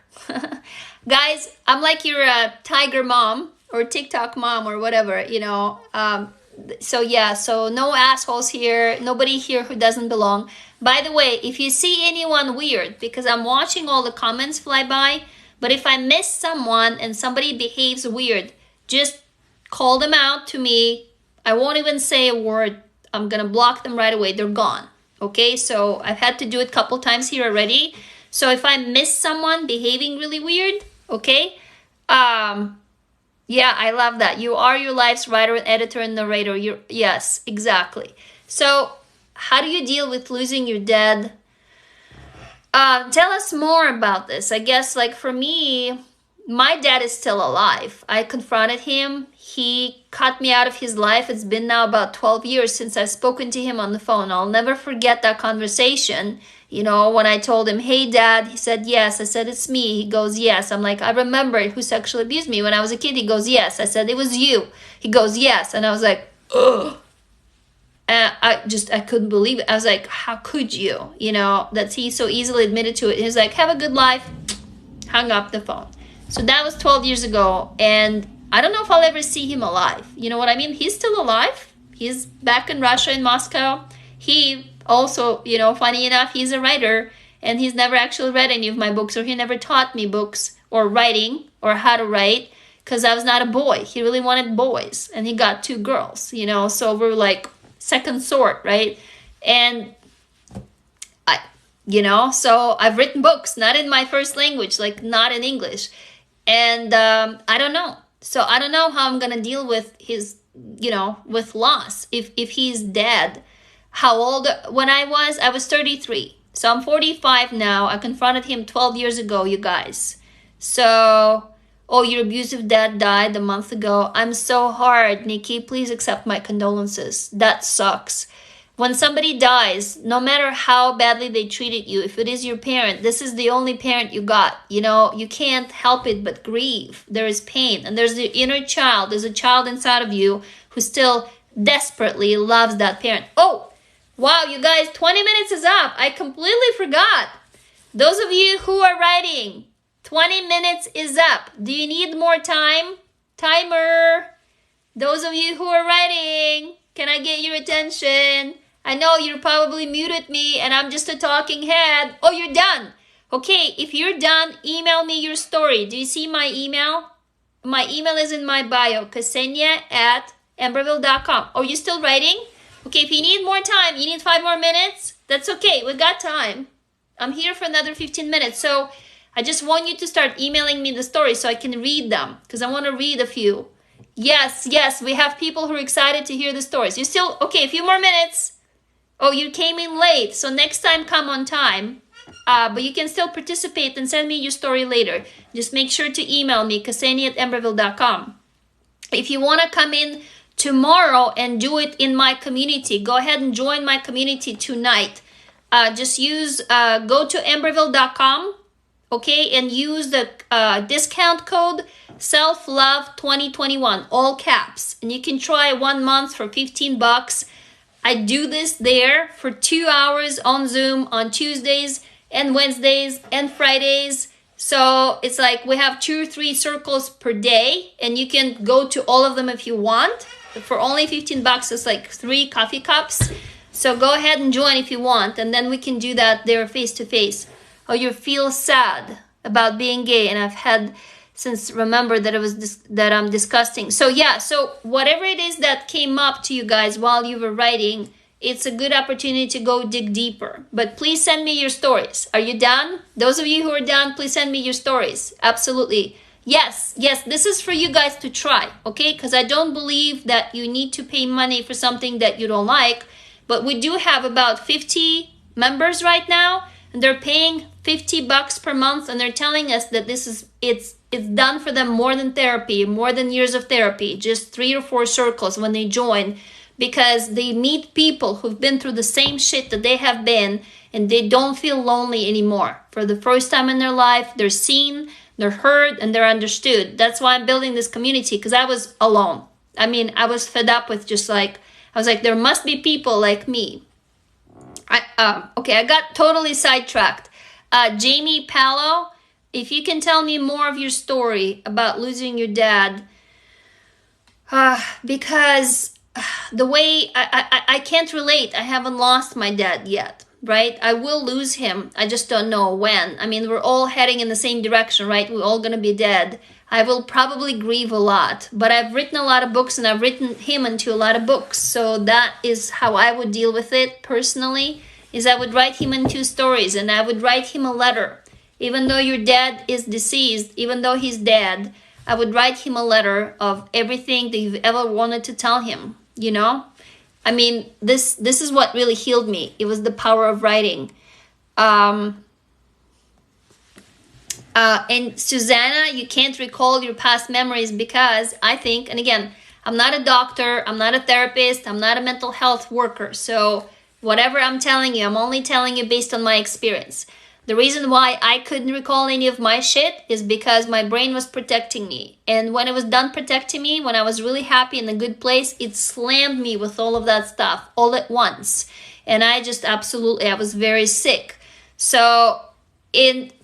Guys, I'm like your tiger mom or TikTok mom or whatever, you know. So yeah, so no assholes here, nobody here who doesn't belong. By the way, if you see anyone weird, because I'm watching all the comments fly by, but if I miss someone and somebody behaves weird, just call them out to me. I won't even say a word. I'm gonna block them right away. They're gone. Okay, so I've had to do it a couple times here already. So if I miss someone behaving really weird, okay, yeah, I love that. You are your life's writer, editor, and narrator. Yes, exactly. So how do you deal with losing your dad? Tell us more about this. I guess, like, for me, my dad is still alive. I confronted him. He cut me out of his life. It's been now about 12 years since I've spoken to him on the phone. I'll never forget that conversation. You know, when I told him, hey, Dad, he said, yes. I said, it's me. He goes, yes. I'm like, I remember who sexually abused me when I was a kid. He goes, yes. I said, it was you. He goes, yes. And I was like, ugh. And I couldn't believe it. I was like, how could you? You know, that he so easily admitted to it. He's like, have a good life. Hung up the phone. So that was 12 years ago. And I don't know if I'll ever see him alive. You know what I mean? He's still alive. He's back in Russia, in Moscow. He also, you know, funny enough, he's a writer. And he's never actually read any of my books. Or he never taught me books or writing or how to write. Because I was not a boy. He really wanted boys. And he got 2 girls, you know. So we're like second sort, right? And you know, so I've written books, not in my first language, like not in English. And I don't know. So I don't know how I'm going to deal with his, you know, with loss. If he's dead, how old, when I was 33. So I'm 45 now. I confronted him 12 years ago, you guys. So, oh, your abusive dad died a month ago. I'm so hard, Nikki. Please accept my condolences. That sucks. When somebody dies, no matter how badly they treated you, if it is your parent, this is the only parent you got. You know, you can't help it but grieve. There is pain. And there's the inner child. There's a child inside of you who still desperately loves that parent. Oh, wow, you guys, 20 minutes is up. I completely forgot. Those of you who are writing, 20 minutes is up. Do you need more time? Timer. Those of you who are writing, can I get your attention? I know you're probably muted me and I'm just a talking head. Oh, you're done. Okay, if you're done, email me your story. Do you see my email? My email is in my bio, ksenia@amberville.com. Oh, you still writing? Okay, if you need more time, you need 5 more minutes, that's okay. We got time. I'm here for another 15 minutes. So I just want you to start emailing me the stories so I can read them because I want to read a few. Yes, we have people who are excited to hear the stories. You still, okay, a few more minutes. Oh, you came in late, so next time come on time. But you can still participate and send me your story later. Just make sure to email me, ksenia@amberville.com. If you want to come in tomorrow and do it in my community, go ahead and join my community tonight. Just go to amberville.com, okay, and use the discount code selflove2021, all caps. And you can try 1 month for $15. I do this there for 2 hours on Zoom on Tuesdays and Wednesdays and Fridays. So it's like we have 2 or 3 circles per day and you can go to all of them if you want. For only $15, it's like 3 coffee cups. So go ahead and join if you want, and then we can do that there face to face. Oh, you feel sad about being gay, and I've had since remember that that I'm disgusting. So yeah, so whatever it is that came up to you guys while you were writing, it's a good opportunity to go dig deeper. But please send me your stories. Are you done? Those of you who are done, please send me your stories. Absolutely. Yes, this is for you guys to try, okay? Because I don't believe that you need to pay money for something that you don't like. But we do have about 50 members right now, and they're paying $50 per month, and they're telling us that it's done for them more than therapy, more than years of therapy, just 3 or 4 circles when they join, because they meet people who've been through the same shit that they have been, and they don't feel lonely anymore. For the first time in their life, they're seen, they're heard, and they're understood. That's why I'm building this community, because I was alone. I mean, I was fed up with just like, I was like, there must be people like me. Okay, I got totally sidetracked. Jamie Palo, if you can tell me more of your story about losing your dad, because the way I can't relate. I haven't lost my dad yet, right? I will lose him. I just don't know when. I mean, we're all heading in the same direction, right? We're all gonna be dead. I will probably grieve a lot, but I've written a lot of books and I've written him into a lot of books. So that is how I would deal with it personally, is I would write him into stories, and I would write him a letter. Even though your dad is deceased, even though he's dead, I would write him a letter of everything that you've ever wanted to tell him, you know? I mean, this is what really healed me. It was the power of writing. And Susanna, you can't recall your past memories because I think, and again, I'm not a doctor, I'm not a therapist, I'm not a mental health worker. So whatever I'm telling you, I'm only telling you based on my experience. The reason why I couldn't recall any of my shit is because my brain was protecting me. And when it was done protecting me, when I was really happy in a good place, it slammed me with all of that stuff all at once. And I just absolutely, I was very sick. So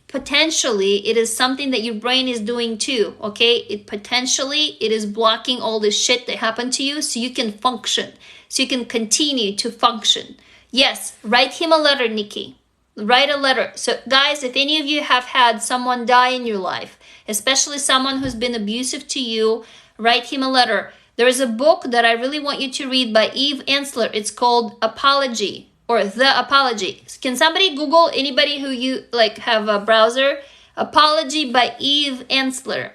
potentially, it is something that your brain is doing too, okay? It is blocking all this shit that happened to you so you can function, so you can continue to function. Yes, write him a letter, Nikki. Write a letter. So guys, if any of you have had someone die in your life, especially someone who's been abusive to you, write him a letter. There is a book that I really want you to read by Eve Ensler. It's called Apology, or The Apology. Can somebody Google, anybody who you like have a browser? Apology by Eve Ensler.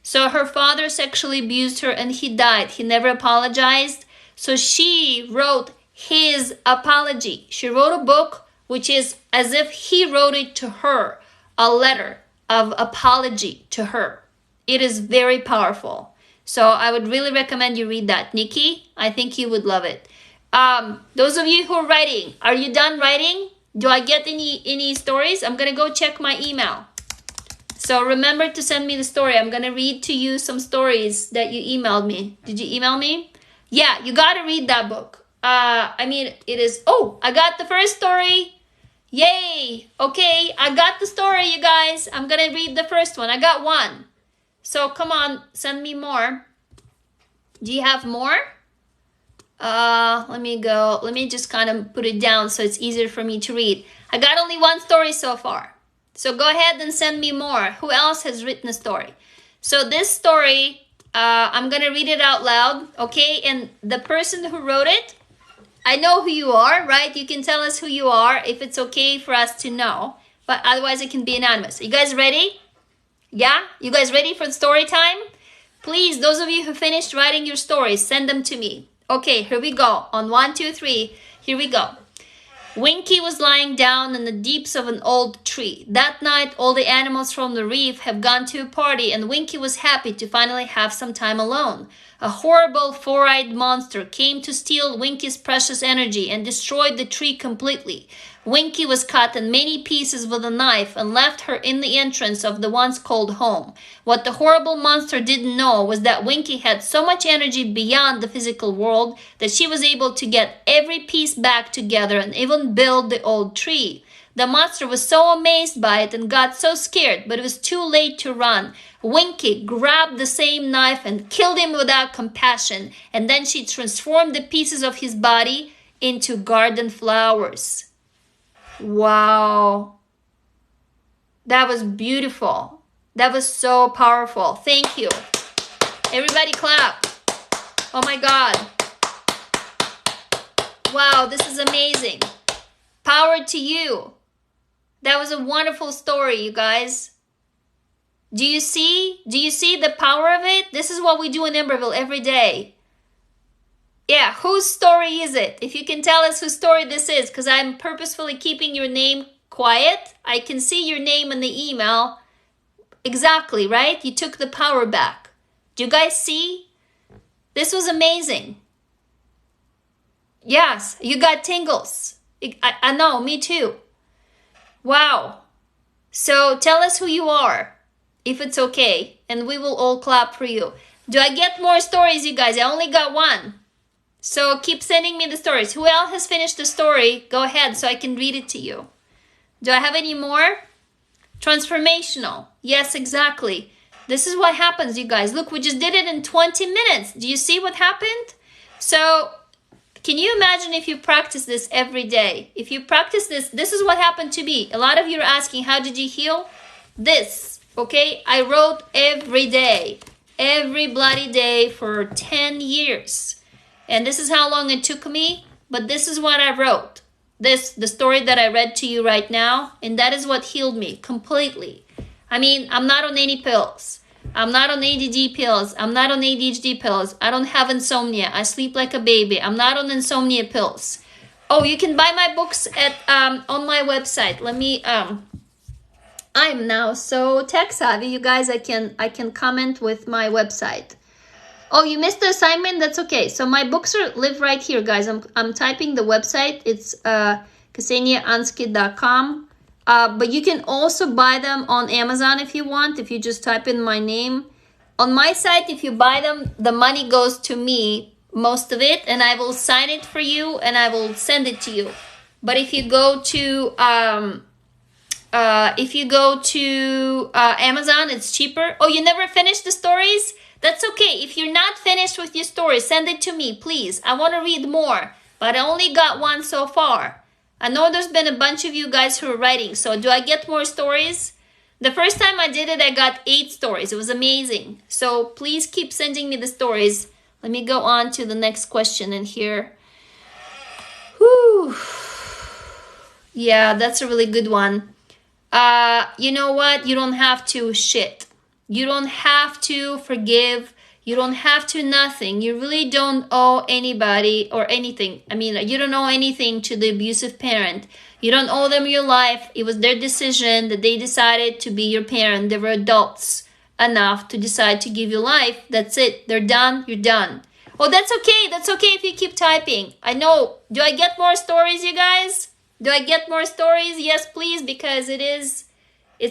So her father sexually abused her and he died. He never apologized. So she wrote his apology. She wrote a book which is as if he wrote it to her, a letter of apology to her. It is very powerful. So I would really recommend you read that. Nikki, I think you would love it. Those of you who are writing, are you done writing? Do I get any stories? I'm gonna go check my email. So remember to send me the story. I'm gonna read to you some stories that you emailed me. Did you email me? Yeah, you gotta read that book. I mean, it is, oh, I got the first story. Yay. Okay, I got the story, you guys. I'm gonna read the first one. I got one. So come on, send me more. Do you have more? Let me go. Let me just kind of put it down so it's easier for me to read. I got only one story so far. So go ahead and send me more. Who else has written a story? So this story, I'm gonna read it out loud, okay? And the person who wrote it, I know who you are, right? You can tell us who you are if it's okay for us to know, but otherwise it can be anonymous. Are you guys ready? Yeah? You guys ready for the story time? Please, those of you who finished writing your stories, send them to me. Okay, here we go. On 1, 2, 3, here we go. Winky was lying down in the deeps of an old tree. That night, all the animals from the reef have gone to a party, and Winky was happy to finally have some time alone. A horrible four-eyed monster came to steal Winky's precious energy and destroyed the tree completely. Winky was cut in many pieces with a knife and left her in the entrance of the once called home. What the horrible monster didn't know was that Winky had so much energy beyond the physical world that she was able to get every piece back together and even build the old tree. The monster was so amazed by it and got so scared, but it was too late to run. Winky grabbed the same knife and killed him without compassion, and then she transformed the pieces of his body into garden flowers. Wow. That was beautiful. That was so powerful. Thank you. Everybody clap. Oh my God. Wow, this is amazing. Power to you. That was a wonderful story, you guys. Do you see? Do you see the power of it? This is what we do in Emberville every day. Yeah, whose story is it? If you can tell us whose story this is, because I'm purposefully keeping your name quiet. I can see your name in the email. Exactly, right? You took the power back. Do you guys see? This was amazing. Yes, you got tingles. I know, me too. Wow. So tell us who you are. if it's okay, and we will all clap for you. Do I get more stories, you guys? I only got one. So keep sending me the stories. Who else has finished the story? Go ahead so I can read it to you. Do I have any more? Transformational. Yes, exactly. This is what happens, you guys. Look, we just did it in 20 minutes. Do you see what happened? So can you imagine if you practice this every day? If you practice this, this is what happened to me. A lot of you are asking, how did you heal? This, okay? I wrote every day. Every bloody day for 10 years. And this is how long it took me. But this is what I wrote. The story that I read to you right now. And that is what healed me completely. I mean, I'm not on any pills. I'm not on ADD pills. I'm not on ADHD pills. I don't have insomnia. I sleep like a baby. I'm not on insomnia pills. Oh, you can buy my books at on my website. Let me I'm now so tech savvy, you guys. I can comment with my website. Oh, you missed the assignment? That's okay. So my books live right here, guys. I'm typing the website. It's kseniaanskid.com. But you can also buy them on Amazon if you want, if you just type in my name. On my site, if you buy them, the money goes to me, most of it, and I will sign it for you and I will send it to you. But if you go to Amazon, it's cheaper. Oh, you never finished the stories? That's okay. If you're not finished with your stories, send it to me, please. I want to read more, but I only got one so far. I know there's been a bunch of you guys who are writing, so do I get more stories? The first time I did it, I got 8 stories. It was amazing. So please keep sending me the stories. Let me go on to the next question in here. Whew. Yeah, that's a really good one. You know what? You don't have to shit. You don't have to forgive. You don't have to nothing. You really don't owe anybody or anything. I mean, you don't owe anything to the abusive parent. You don't owe them your life. It was their decision that they decided to be your parent. They were adults enough to decide to give you life. That's it. They're done. You're done. Oh, that's okay. That's okay if you keep typing. I know. Do I get more stories, you guys? Do I get more stories? Yes, please, because it's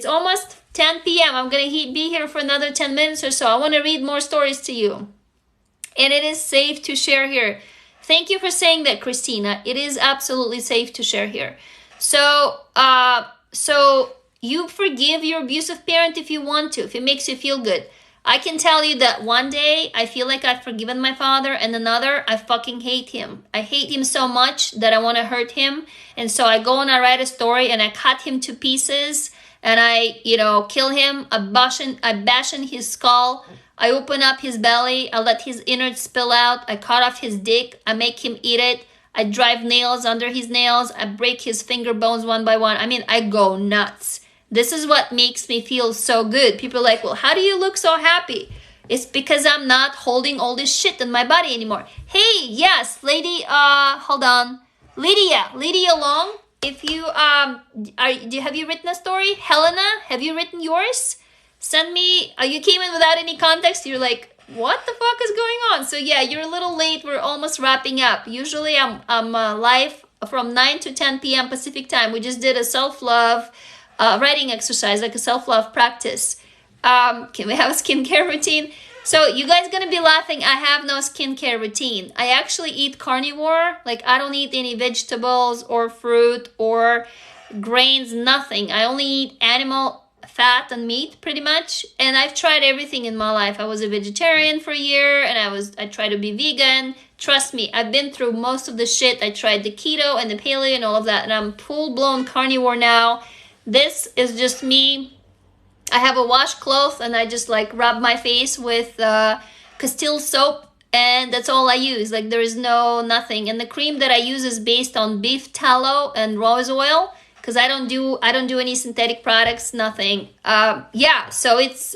almost 10 p.m. I'm going to be here for another 10 minutes or so. I want to read more stories to you. And it is safe to share here. Thank you for saying that, Christina. It is absolutely safe to share here. So you forgive your abusive parent if you want to, if it makes you feel good. I can tell you that one day I feel like I've forgiven my father, and another I fucking hate him. I hate him so much that I want to hurt him. And so I go and I write a story and I cut him to pieces. And I, kill him, I bash in his skull, I open up his belly, I let his innards spill out, I cut off his dick, I make him eat it, I drive nails under his nails, I break his finger bones one by one. I mean, I go nuts. This is what makes me feel so good. People are like, well, how do you look so happy? It's because I'm not holding all this shit in my body anymore. Hey, yes, lady, hold on. Lydia Long. If you have you written a story? Helena, have you written yours? Send me. You came in without any context. You're like, what the fuck is going on? So yeah, you're a little late. We're almost wrapping up. Usually I'm live from 9 to 10 p.m. Pacific time. We just did a self-love writing exercise, like a self-love practice. Can we have a skincare routine? So you guys gonna be laughing. I have no skincare routine. I actually eat carnivore. Like I don't eat any vegetables or fruit or grains, nothing. I only eat animal fat and meat pretty much. And I've tried everything in my life. I was a vegetarian for a year and I tried to be vegan. Trust me, I've been through most of the shit. I tried the keto and the paleo and all of that. And I'm full-blown carnivore now. This is just me. I have a washcloth and I just like rub my face with Castile soap, and that's all I use. Like there is nothing. And the cream that I use is based on beef tallow and rose oil, because I don't do any synthetic products, nothing. Yeah, so it's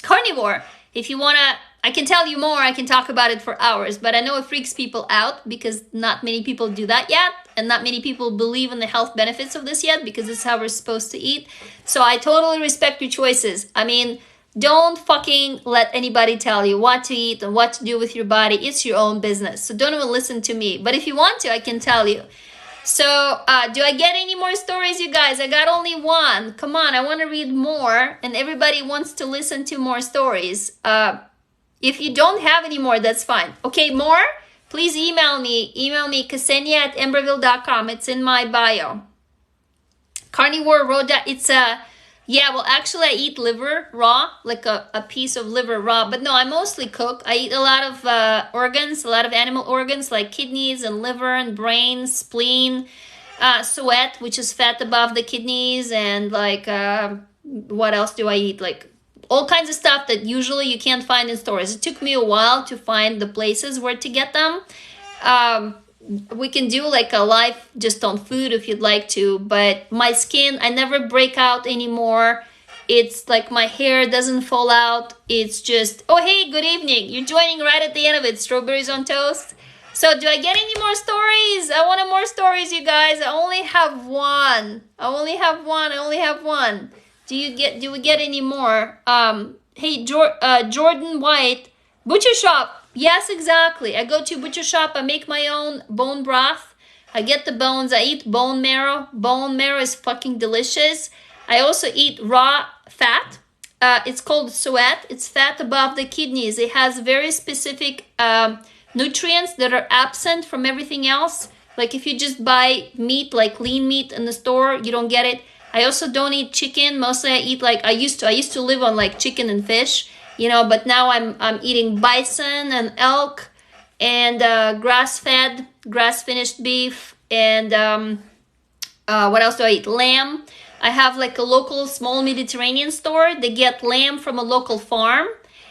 carnivore. If you wanna, I can tell you more. I can talk about it for hours, but I know it freaks people out because not many people do that yet. And not many people believe in the health benefits of this yet, because this is how we're supposed to eat. So I totally respect your choices. I mean, don't fucking let anybody tell you what to eat and what to do with your body. It's your own business. So don't even listen to me. But if you want to, I can tell you. So, do I get any more stories, you guys? I got only one. Come on, I want to read more, and everybody wants to listen to more stories. If you don't have any more, that's fine. Okay, more? Please email me. Email me, ksenia@emberville.com. It's in my bio. Carnivore Roda, it's a... Yeah, well, actually, I eat liver raw, like a piece of liver raw. But no, I mostly cook. I eat a lot of organs, a lot of animal organs, like kidneys and liver and brain, spleen, sweat, which is fat above the kidneys, and like, what else do I eat? Like, all kinds of stuff that usually you can't find in stores. It took me a while to find the places where to get them. We can do like a live just on food if you'd like to, but my skin, I never break out anymore. It's like my hair doesn't fall out. It's just, oh, hey, good evening. You're joining right at the end of it. Strawberries on toast. So do I get any more stories? I want more stories, you guys. I only have one. I only have one. Do we get any more? Hey, Jordan White, butcher shop. Yes, exactly. I go to butcher shop. I make my own bone broth. I get the bones. I eat bone marrow. Bone marrow is fucking delicious. I also eat raw fat. It's called sweat. It's fat above the kidneys. It has very specific nutrients that are absent from everything else. Like if you just buy meat, like lean meat in the store, you don't get it. I also don't eat chicken. Mostly I eat like I used to live on like chicken and fish. You know, but now I'm eating bison and elk and grass-fed, grass-finished beef, and what else do I eat? Lamb. I have like a local small Mediterranean store. They get lamb from a local farm.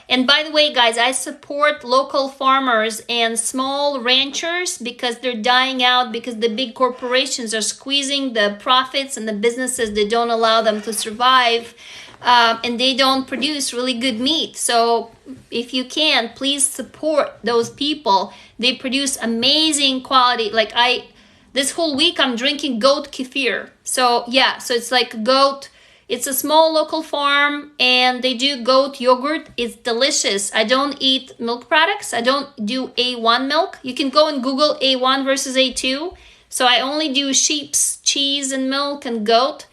And by the way, guys, I support local farmers and small ranchers because they're dying out because the big corporations are squeezing the profits and the businesses that don't allow them to survive. And they don't produce really good meat. So if you can, please support those people. They produce amazing quality. Like this whole week I'm drinking goat kefir. So yeah, so it's like goat. It's a small local farm and they do goat yogurt. It's delicious. I don't eat milk products. I don't do A1 milk. You can go and Google A1 versus A2. So I only do sheep's cheese and milk and goat.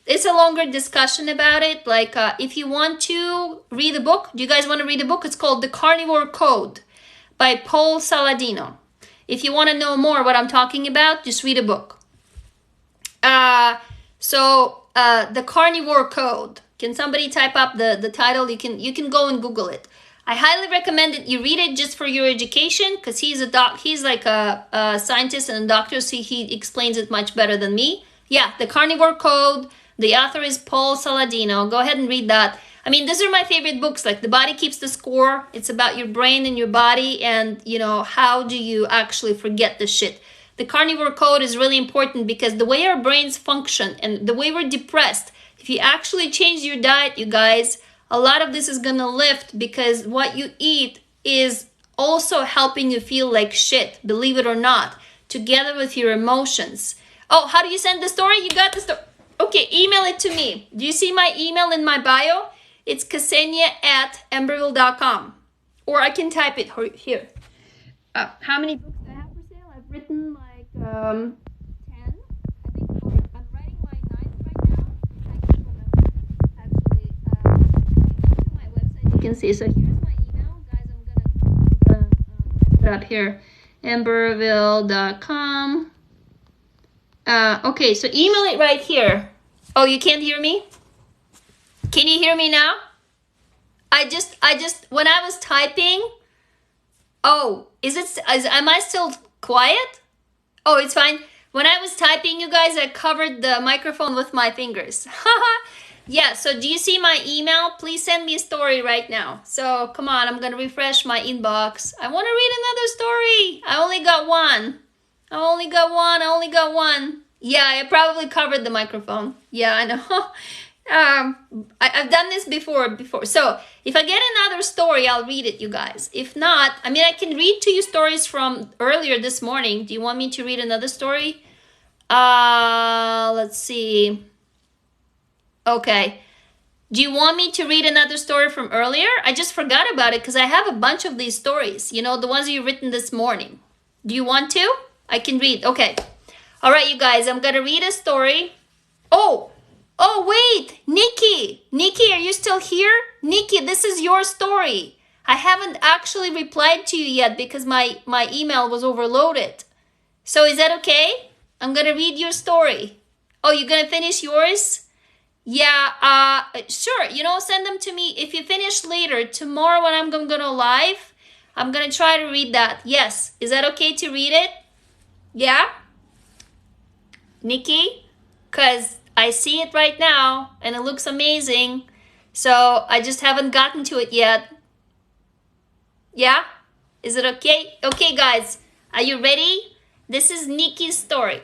It's a longer discussion about it. Like, if you want to read a book, do you guys want to read a book? It's called The Carnivore Code by Paul Saladino. If you want to know more what I'm talking about, just read a book. The Carnivore Code. Can somebody type up the title? You can go and Google it. I highly recommend that you read it just for your education because he's like a scientist and a doctor, so he explains it much better than me. Yeah, The Carnivore Code. The author is Paul Saladino. Go ahead and read that. I mean, these are my favorite books. Like The Body Keeps the Score. It's about your brain and your body and, you know, how do you actually forget the shit. The Carnivore Code is really important because the way our brains function and the way we're depressed, if you actually change your diet, you guys, a lot of this is going to lift because what you eat is also helping you feel like shit, believe it or not, together with your emotions. Oh, how do you send the story? You got the story. Okay, email it to me. Do you see my email in my bio? It's ksenia@emberville.com. Or I can type it here. How many books do I have for sale? I've written like 10. I think I'm writing my 9th right now. I can't remember. Actually, to my website you can see. So here's my email. Guys, I'm gonna put it up here. emberville.com. Okay, so email it right here. Oh, you can't hear me? Can you hear me now? I just, when I was typing, oh, am I still quiet? Oh, it's fine. When I was typing, you guys, I covered the microphone with my fingers. Yeah, so do you see my email? Please send me a story right now. So, come on, I'm gonna refresh my inbox. I wanna read another story. I only got one. Yeah, I probably covered the microphone. Yeah, I know. I've done this before. So if I get another story, I'll read it, you guys. If not, I mean, I can read to you stories from earlier this morning. Do you want me to read another story? Let's see. Okay. Do you want me to read another story from earlier? I just forgot about it because I have a bunch of these stories. You know, the ones you've written this morning. Do you want to? I can read. Okay. All right, you guys, I'm going to read a story. Oh, wait, Nikki. Nikki, are you still here? Nikki, this is your story. I haven't actually replied to you yet because my email was overloaded. So is that okay? I'm going to read your story. Oh, you're going to finish yours? Yeah, sure. Send them to me. If you finish later, tomorrow when I'm going to go live, I'm going to try to read that. Yes. Is that okay to read it? Yeah? Nikki? Because I see it right now and it looks amazing. So I just haven't gotten to it yet. Yeah? Is it okay? Okay, guys. Are you ready? This is Nikki's story.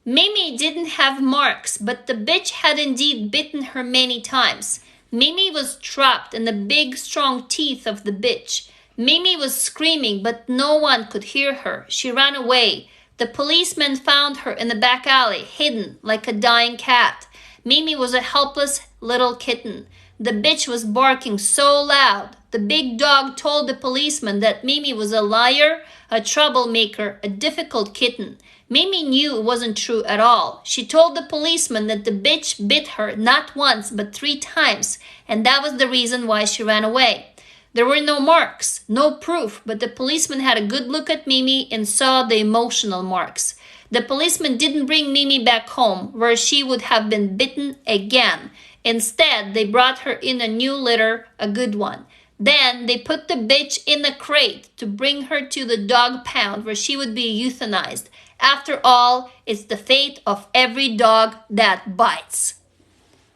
Mimi didn't have marks, but the bitch had indeed bitten her many times. Mimi was trapped in the big, strong teeth of the bitch. Mimi was screaming, but no one could hear her. She ran away. The policeman found her in the back alley, hidden like a dying cat. Mimi was a helpless little kitten. The bitch was barking so loud. The big dog told the policeman that Mimi was a liar, a troublemaker, a difficult kitten. Mimi knew it wasn't true at all. She told the policeman that the bitch bit her not once but 3 times, and that was the reason why she ran away. There were no marks, no proof, but the policeman had a good look at Mimi and saw the emotional marks. The policeman didn't bring Mimi back home, where she would have been bitten again. Instead, they brought her in a new litter, a good one. Then they put the bitch in a crate to bring her to the dog pound where she would be euthanized. After all, it's the fate of every dog that bites.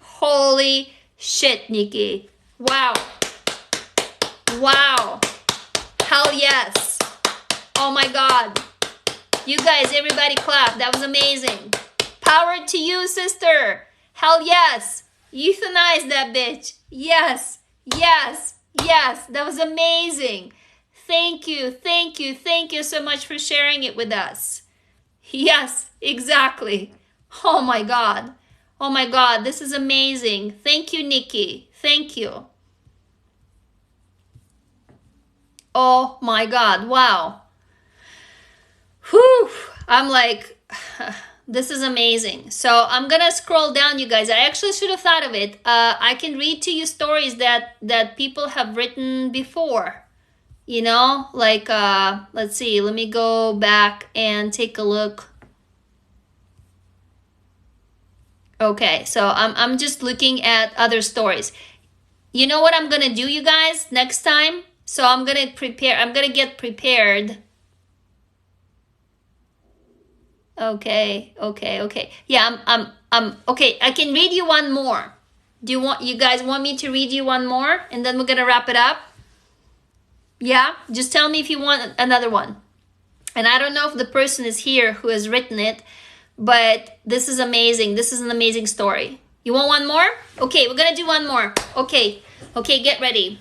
Holy shit, Nikki. Wow. Wow. Hell yes. Oh my God. You guys, everybody clap. That was amazing. Power to you, sister. Hell yes. Euthanize that bitch. Yes. Yes. Yes. That was amazing. Thank you. Thank you. Thank you so much for sharing it with us. Yes, exactly. Oh my God. Oh my God. This is amazing. Thank you, Nikki. Thank you. Oh my God. Wow. Whew. I'm like, this is amazing. So I'm going to scroll down, you guys. I actually should have thought of it. I can read to you stories that people have written before. Let's see. Let me go back and take a look. Okay, so I'm just looking at other stories. You know what I'm going to do, you guys, next time? So I'm going to get prepared. Okay. Yeah, I'm okay. I can read you one more. You guys want me to read you one more? And then we're going to wrap it up? Yeah, just tell me if you want another one. And I don't know if the person is here who has written it, but this is amazing. This is an amazing story. You want one more? Okay, we're going to do one more. Okay, get ready.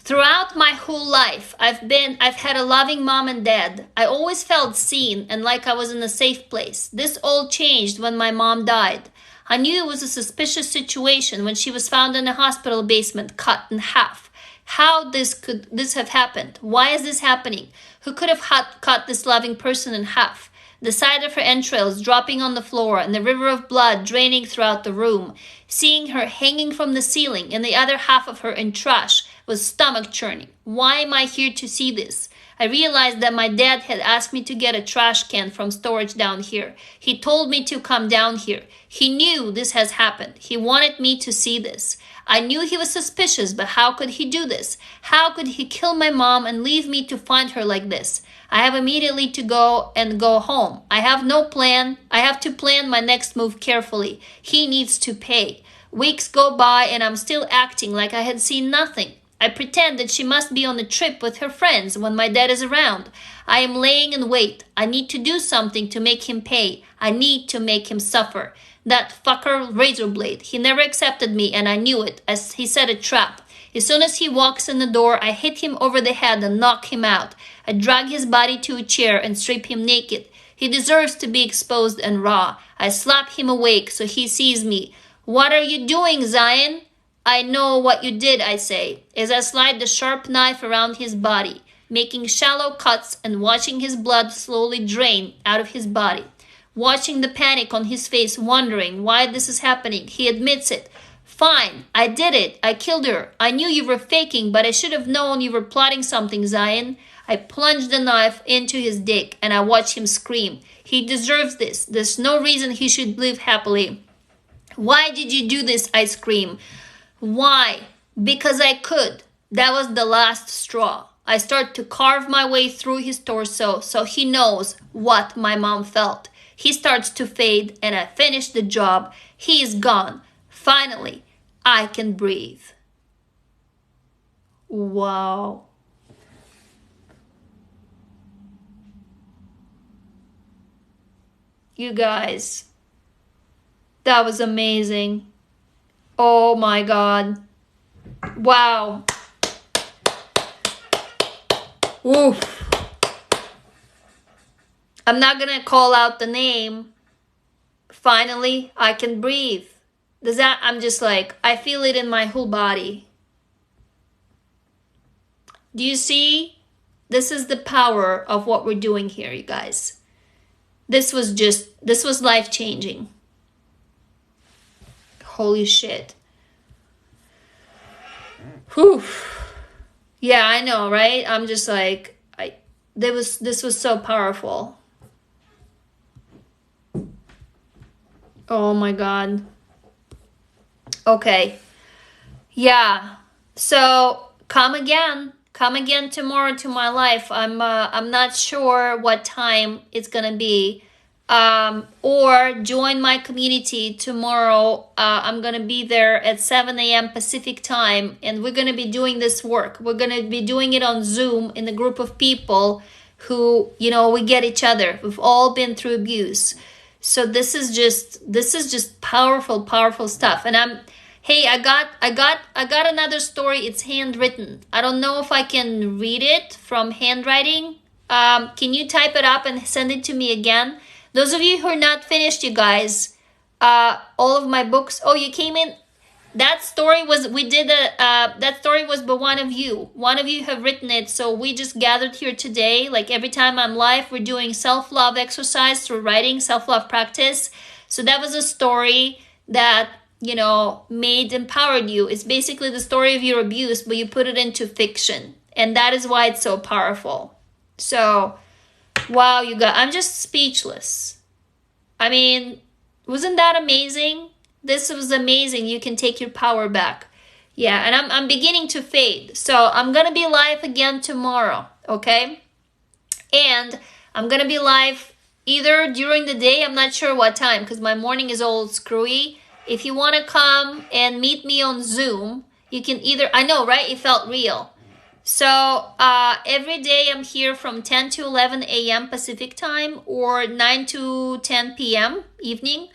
Throughout my whole life, I've had a loving mom and dad. I always felt seen and like I was in a safe place. This all changed when my mom died. I knew it was a suspicious situation when she was found in a hospital basement, cut in half. How could this have happened? Why is this happening? Who could have cut this loving person in half? The side of her entrails dropping on the floor and the river of blood draining throughout the room. Seeing her hanging from the ceiling and the other half of her in trash was stomach churning. Why am I here to see this? I realized that my dad had asked me to get a trash can from storage down here. He told me to come down here. He knew this has happened. He wanted me to see this. I knew he was suspicious, but how could he do this? How could he kill my mom and leave me to find her like this? I have immediately to go home. I have no plan. I have to plan my next move carefully. He needs to pay. Weeks go by and I'm still acting like I had seen nothing. I pretend that she must be on a trip with her friends when my dad is around. I am laying in wait. I need to do something to make him pay. I need to make him suffer. That fucker Razorblade, he never accepted me and I knew it, as he set a trap. As soon as he walks in the door, I hit him over the head and knock him out. I drag his body to a chair and strip him naked. He deserves to be exposed and raw. I slap him awake so he sees me. What are you doing, Zion? I know what you did, I say, as I slide the sharp knife around his body. making shallow cuts and watching his blood slowly drain out of his body. Watching the panic on his face, wondering why this is happening. He admits it. Fine, I did it. I killed her. I knew you were faking, but I should have known you were plotting something, Zion. I plunged the knife into his dick and I watched him scream. He deserves this. There's no reason he should live happily. Why did you do this? I scream. Why? Because I could. That was the last straw. I start to carve my way through his torso so he knows what my mom felt. He starts to fade and I finish the job. He is gone. Finally, I can breathe. Wow. You guys, that was amazing. Oh my God. Wow. Oof. I'm not gonna call out the name. Finally, I can breathe. Does that, I'm just like, I feel it in my whole body. Do you see? This is the power of what we're doing here, you guys. This was life-changing. Holy shit. Whew. Yeah, I know, right? I'm just like, this was so powerful. Oh my God. Okay. Yeah. So come again tomorrow to my life. I'm not sure what time it's gonna be. Or join my community tomorrow. I'm gonna be there at 7 a.m. Pacific time, and we're gonna be doing this work. We're gonna be doing it on Zoom in a group of people who, you know, we get each other. We've all been through abuse. So this is just powerful stuff. And hey, I got another story. It's handwritten. I don't know if I can read it from handwriting. Can you type it up and send it to me again? Those of you who are not finished, you guys, all of my books. Oh, you came in. That story was, that story was by one of you. One of you have written it. So we just gathered here today. Like every time I'm live, we're doing self-love exercise through writing, self-love practice. So that was a story that, you know, empowered you. It's basically the story of your abuse, but you put it into fiction. And that is why it's so powerful. So, wow, you guys, I'm just speechless. I mean, wasn't that amazing? This was amazing. You can take your power back. Yeah, and I'm beginning to fade. So I'm going to be live again tomorrow, okay? And I'm going to be live either during the day, I'm not sure what time, because my morning is all screwy. If you want to come and meet me on Zoom, you can either, I know, right? It felt real. So every day I'm here from 10 to 11 a.m. Pacific time or 9 to 10 p.m. evening.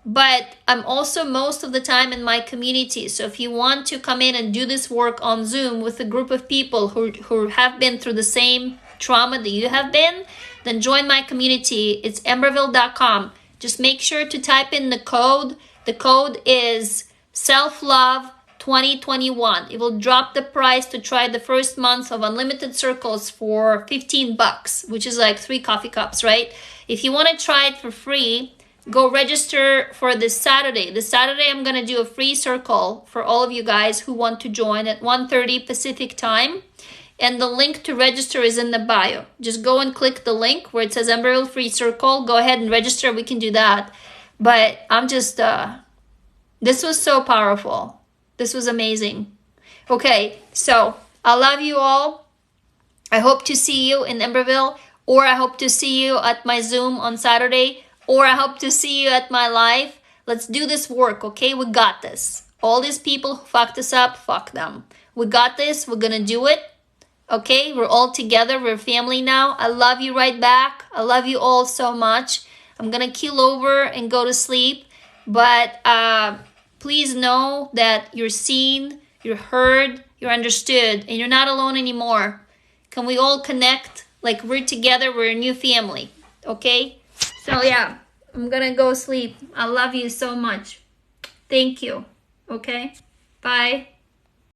But I'm also most of the time in my community. So if you want to come in and do this work on Zoom with a group of people who have been through the same trauma that you have been, then join my community. It's emberville.com. Just make sure to type in the code. The code is self-love 2021. It will drop the price to try the first month of unlimited circles for $15, which is like 3 coffee cups, right? If you want to try it for free, go register for this Saturday. This Saturday, I'm going to do a free circle for all of you guys who want to join at 1:30 Pacific time. And the link to register is in the bio. Just go and click the link where it says Emberville Free Circle. Go ahead and register. We can do that. But I'm just, this was so powerful. This was amazing. Okay, so I love you all. I hope to see you in Emberville, or I hope to see you at my Zoom on Saturday, or I hope to see you at my live. Let's do this work, okay? We got this. All these people who fucked us up, fuck them. We got this. We're gonna do it. Okay? We're all together. We're family now. I love you right back. I love you all so much. I'm gonna keel over and go to sleep. But please know that you're seen, you're heard, you're understood, and you're not alone anymore. Can we all connect? Like we're together, we're a new family. Okay? So yeah, I'm gonna go sleep. I love you so much. Thank you. Okay? Bye.